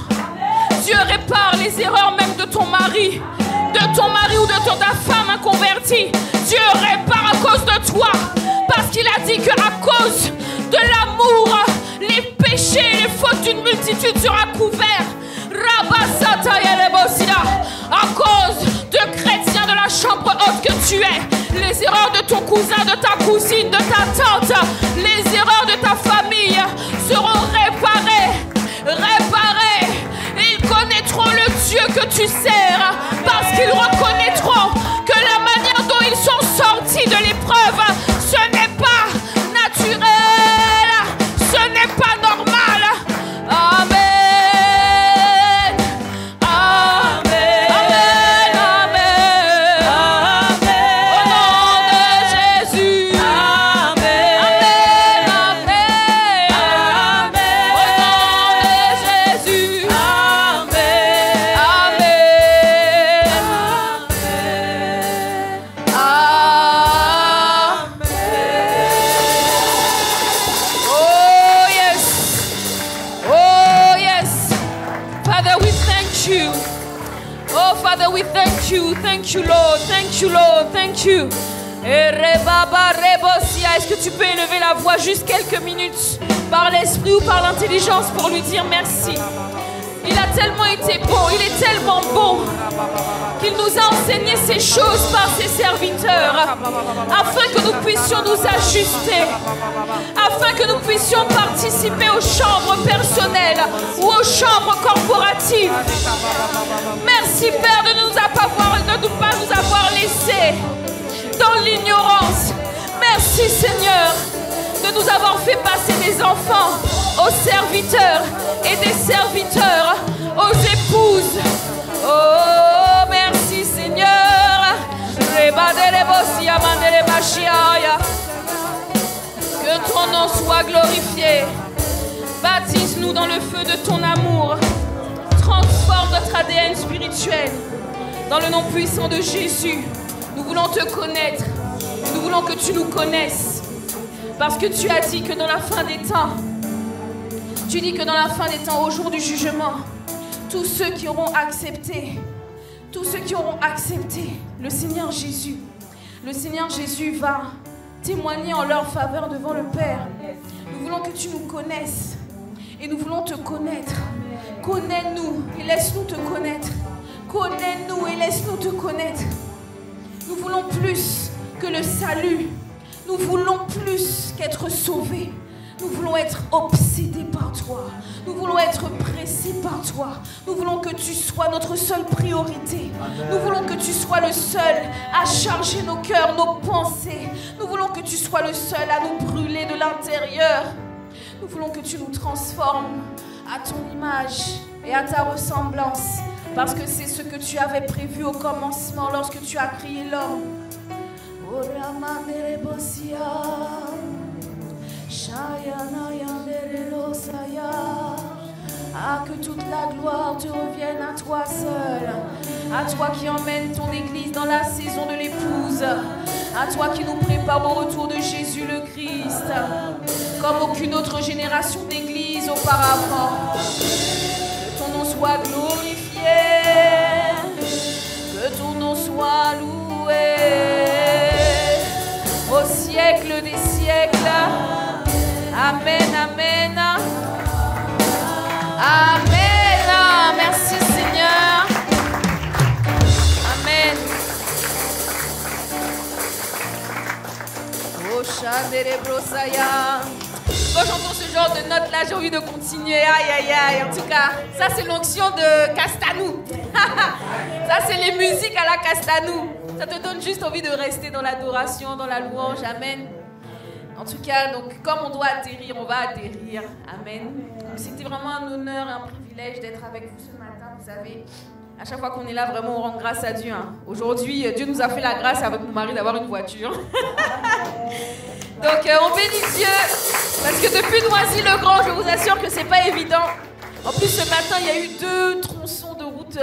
Dieu répare les erreurs même de ton mari ou de ta femme inconvertie. Dieu répare à cause de toi. Parce qu'il a dit qu'à cause de l'amour, les péchés et les fautes d'une multitude sera couvert. À cause de chrétiens de la chambre haute que tu es, les erreurs de ton cousin, de ta cousine, de ta tante, les erreurs de ta famille seront réparées. Ils connaîtront le Dieu que tu sers, parce qu'ils reconnaîtront que la manière dont ils sont sortis de l'épreuve, ce n'est pas naturel, ce n'est pas normal. Amen. Thank you, Lord. Thank you, Lord. Thank you. Est-ce que tu peux élever la voix juste quelques minutes par l'esprit ou par l'intelligence pour lui dire merci? Il a tellement été bon, il est tellement bon qu'il nous a enseigné ces choses par ses serviteurs afin que nous puissions nous ajuster, afin que nous puissions participer aux chambres personnelles ou aux chambres corporatives. Merci Père de ne pas nous avoir laissés dans l'ignorance. Merci Seigneur de nous avoir fait passer des enfants aux serviteurs et des serviteurs aux épouses. Oh, merci Seigneur. Que ton nom soit glorifié. Baptise-nous dans le feu de ton amour. Transforme notre ADN spirituel. Dans le nom puissant de Jésus, nous voulons te connaître. Nous voulons que tu nous connaisses. Parce que tu as dit que dans la fin des temps, tu dis que dans la fin des temps, au jour du jugement, tous ceux qui auront accepté le Seigneur Jésus va témoigner en leur faveur devant le Père. Nous voulons que tu nous connaisses et nous voulons te connaître. Connais-nous et laisse-nous te connaître. Connais-nous et laisse-nous te connaître. Nous voulons plus que le salut. Nous voulons plus qu'être sauvés. Nous voulons être obsédés par toi. Nous voulons être pressés par toi. Nous voulons que tu sois notre seule priorité. Nous voulons que tu sois le seul à charger nos cœurs, nos pensées. Nous voulons que tu sois le seul à nous brûler de l'intérieur. Nous voulons que tu nous transformes à ton image et à ta ressemblance. Parce que c'est ce que tu avais prévu au commencement lorsque tu as créé l'homme. Ah, que toute la gloire te revienne à toi seul, à toi qui emmène ton église dans la saison de l'épouse, à toi qui nous prépare au retour de Jésus le Christ, comme aucune autre génération d'église auparavant. Que ton nom soit glorifié, que ton nom soit loué au siècle des siècles. Amen, amen. Amen. Merci Seigneur. Amen. Oh, Shandere Brosaya. Quand j'entends ce genre de notes là, j'ai envie de continuer. Aïe, aïe, aïe. En tout cas, ça c'est l'onction de Castanou. Ça c'est les musiques à la Castanou. Ça te donne juste envie de rester dans l'adoration, dans la louange. Amen. En tout cas, donc, comme on doit atterrir, on va atterrir. Amen. C'était vraiment un honneur et un privilège d'être avec vous ce matin. Vous savez, à chaque fois qu'on est là, vraiment, on rend grâce à Dieu. Hein. Aujourd'hui, Dieu nous a fait la grâce avec mon mari d'avoir une voiture. Donc, on bénit Dieu. Parce que depuis Noisy-le-Grand, je vous assure que c'est pas évident. En plus, ce matin, il y a eu 2 tronçons de route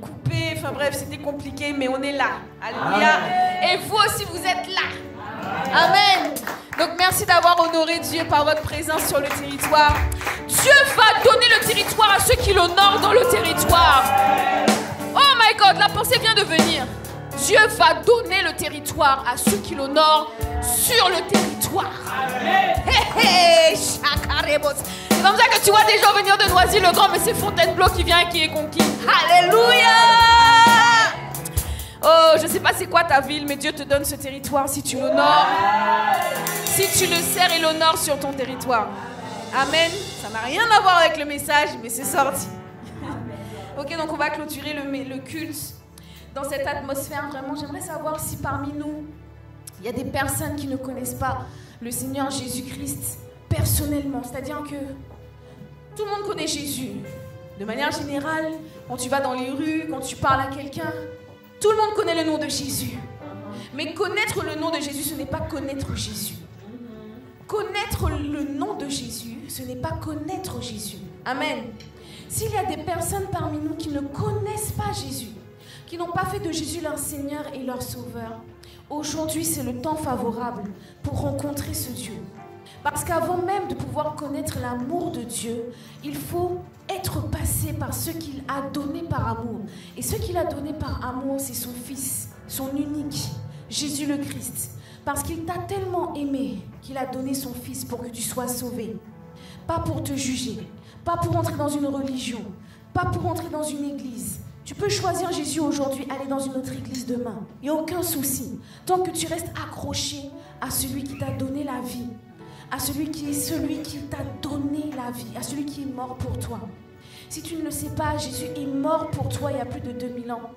coupés. Enfin bref, c'était compliqué, mais on est là. Alléluia. Et vous aussi, vous êtes là. Amen. Donc merci d'avoir honoré Dieu par votre présence sur le territoire. Dieu va donner le territoire à ceux qui l'honorent dans le territoire. Oh my God, la pensée vient de venir. Dieu va donner le territoire à ceux qui l'honorent sur le territoire. Hey, hey, c'est comme ça que tu vois des gens venir de Noisy-le-Grand, mais c'est Fontainebleau qui vient et qui est conquis. Alléluia. Oh, je ne sais pas c'est quoi ta ville, mais Dieu te donne ce territoire si tu l'honores. Si tu le sers et l'honores sur ton territoire. Amen. Ça n'a rien à voir avec le message, mais c'est sorti. Ok, donc on va clôturer le culte dans cette atmosphère. Vraiment, j'aimerais savoir si parmi nous, il y a des personnes qui ne connaissent pas le Seigneur Jésus-Christ personnellement. C'est-à-dire que tout le monde connaît Jésus. De manière générale, quand tu vas dans les rues, quand tu parles à quelqu'un, tout le monde connaît le nom de Jésus. Mais connaître le nom de Jésus, ce n'est pas connaître Jésus. Connaître le nom de Jésus, ce n'est pas connaître Jésus. Amen. S'il y a des personnes parmi nous qui ne connaissent pas Jésus, qui n'ont pas fait de Jésus leur Seigneur et leur Sauveur, aujourd'hui c'est le temps favorable pour rencontrer ce Dieu. Parce qu'avant même de pouvoir connaître l'amour de Dieu, il faut être passé par ce qu'il a donné par amour. Et ce qu'il a donné par amour, c'est son Fils, son unique, Jésus le Christ. Parce qu'il t'a tellement aimé qu'il a donné son Fils pour que tu sois sauvé. Pas pour te juger, pas pour entrer dans une religion, pas pour entrer dans une église. Tu peux choisir Jésus aujourd'hui, aller dans une autre église demain. Il n'y a aucun souci. Tant que tu restes accroché à celui qui t'a donné la vie, à celui qui t'a donné la vie, à celui qui est mort pour toi. Si tu ne le sais pas, Jésus est mort pour toi il y a plus de 2000 ans,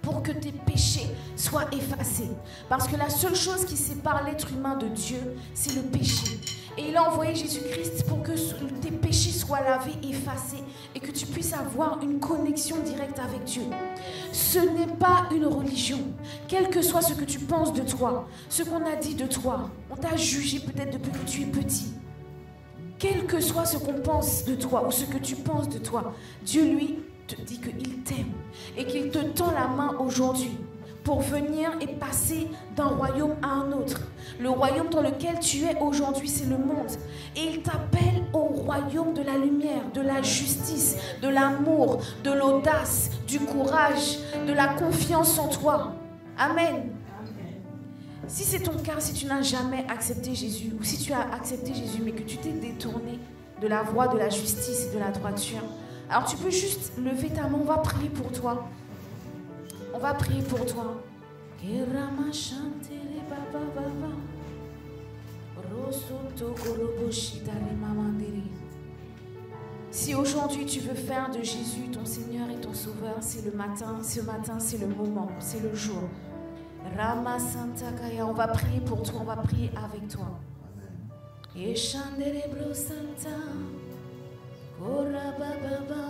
pour que tes péchés soient effacés. Parce que la seule chose qui sépare l'être humain de Dieu, c'est le péché. Et il a envoyé Jésus-Christ pour que tes péchés soient lavés, effacés, et que tu puisses avoir une connexion directe avec Dieu. Ce n'est pas une religion. Quel que soit ce que tu penses de toi, ce qu'on a dit de toi, on t'a jugé peut-être depuis que tu es petit. Quel que soit ce qu'on pense de toi ou ce que tu penses de toi, Dieu, lui, te dit qu'il t'aime et qu'il te tend la main aujourd'hui pour venir et passer d'un royaume à un autre. Le royaume dans lequel tu es aujourd'hui, c'est le monde. Et il t'appelle au royaume de la lumière, de la justice, de l'amour, de l'audace, du courage, de la confiance en toi. Amen. Si c'est ton cas, si tu n'as jamais accepté Jésus, ou si tu as accepté Jésus, mais que tu t'es détourné de la voie de la justice et de la droiture, alors tu peux juste lever ta main, on va prier pour toi. On va prier pour toi. Si aujourd'hui tu veux faire de Jésus ton Seigneur et ton Sauveur, c'est le matin, ce matin c'est le moment, c'est le jour. Rama Santa Kaya, on va prier pour toi, on va prier avec toi. Eshanderebro Santa, Ora Baba,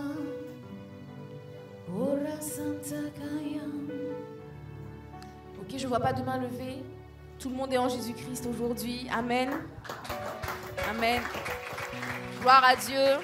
Ora Santa Kaya. Ok, je ne vois pas de main levée. Tout le monde est en Jésus-Christ aujourd'hui. Amen. Amen. Gloire à Dieu.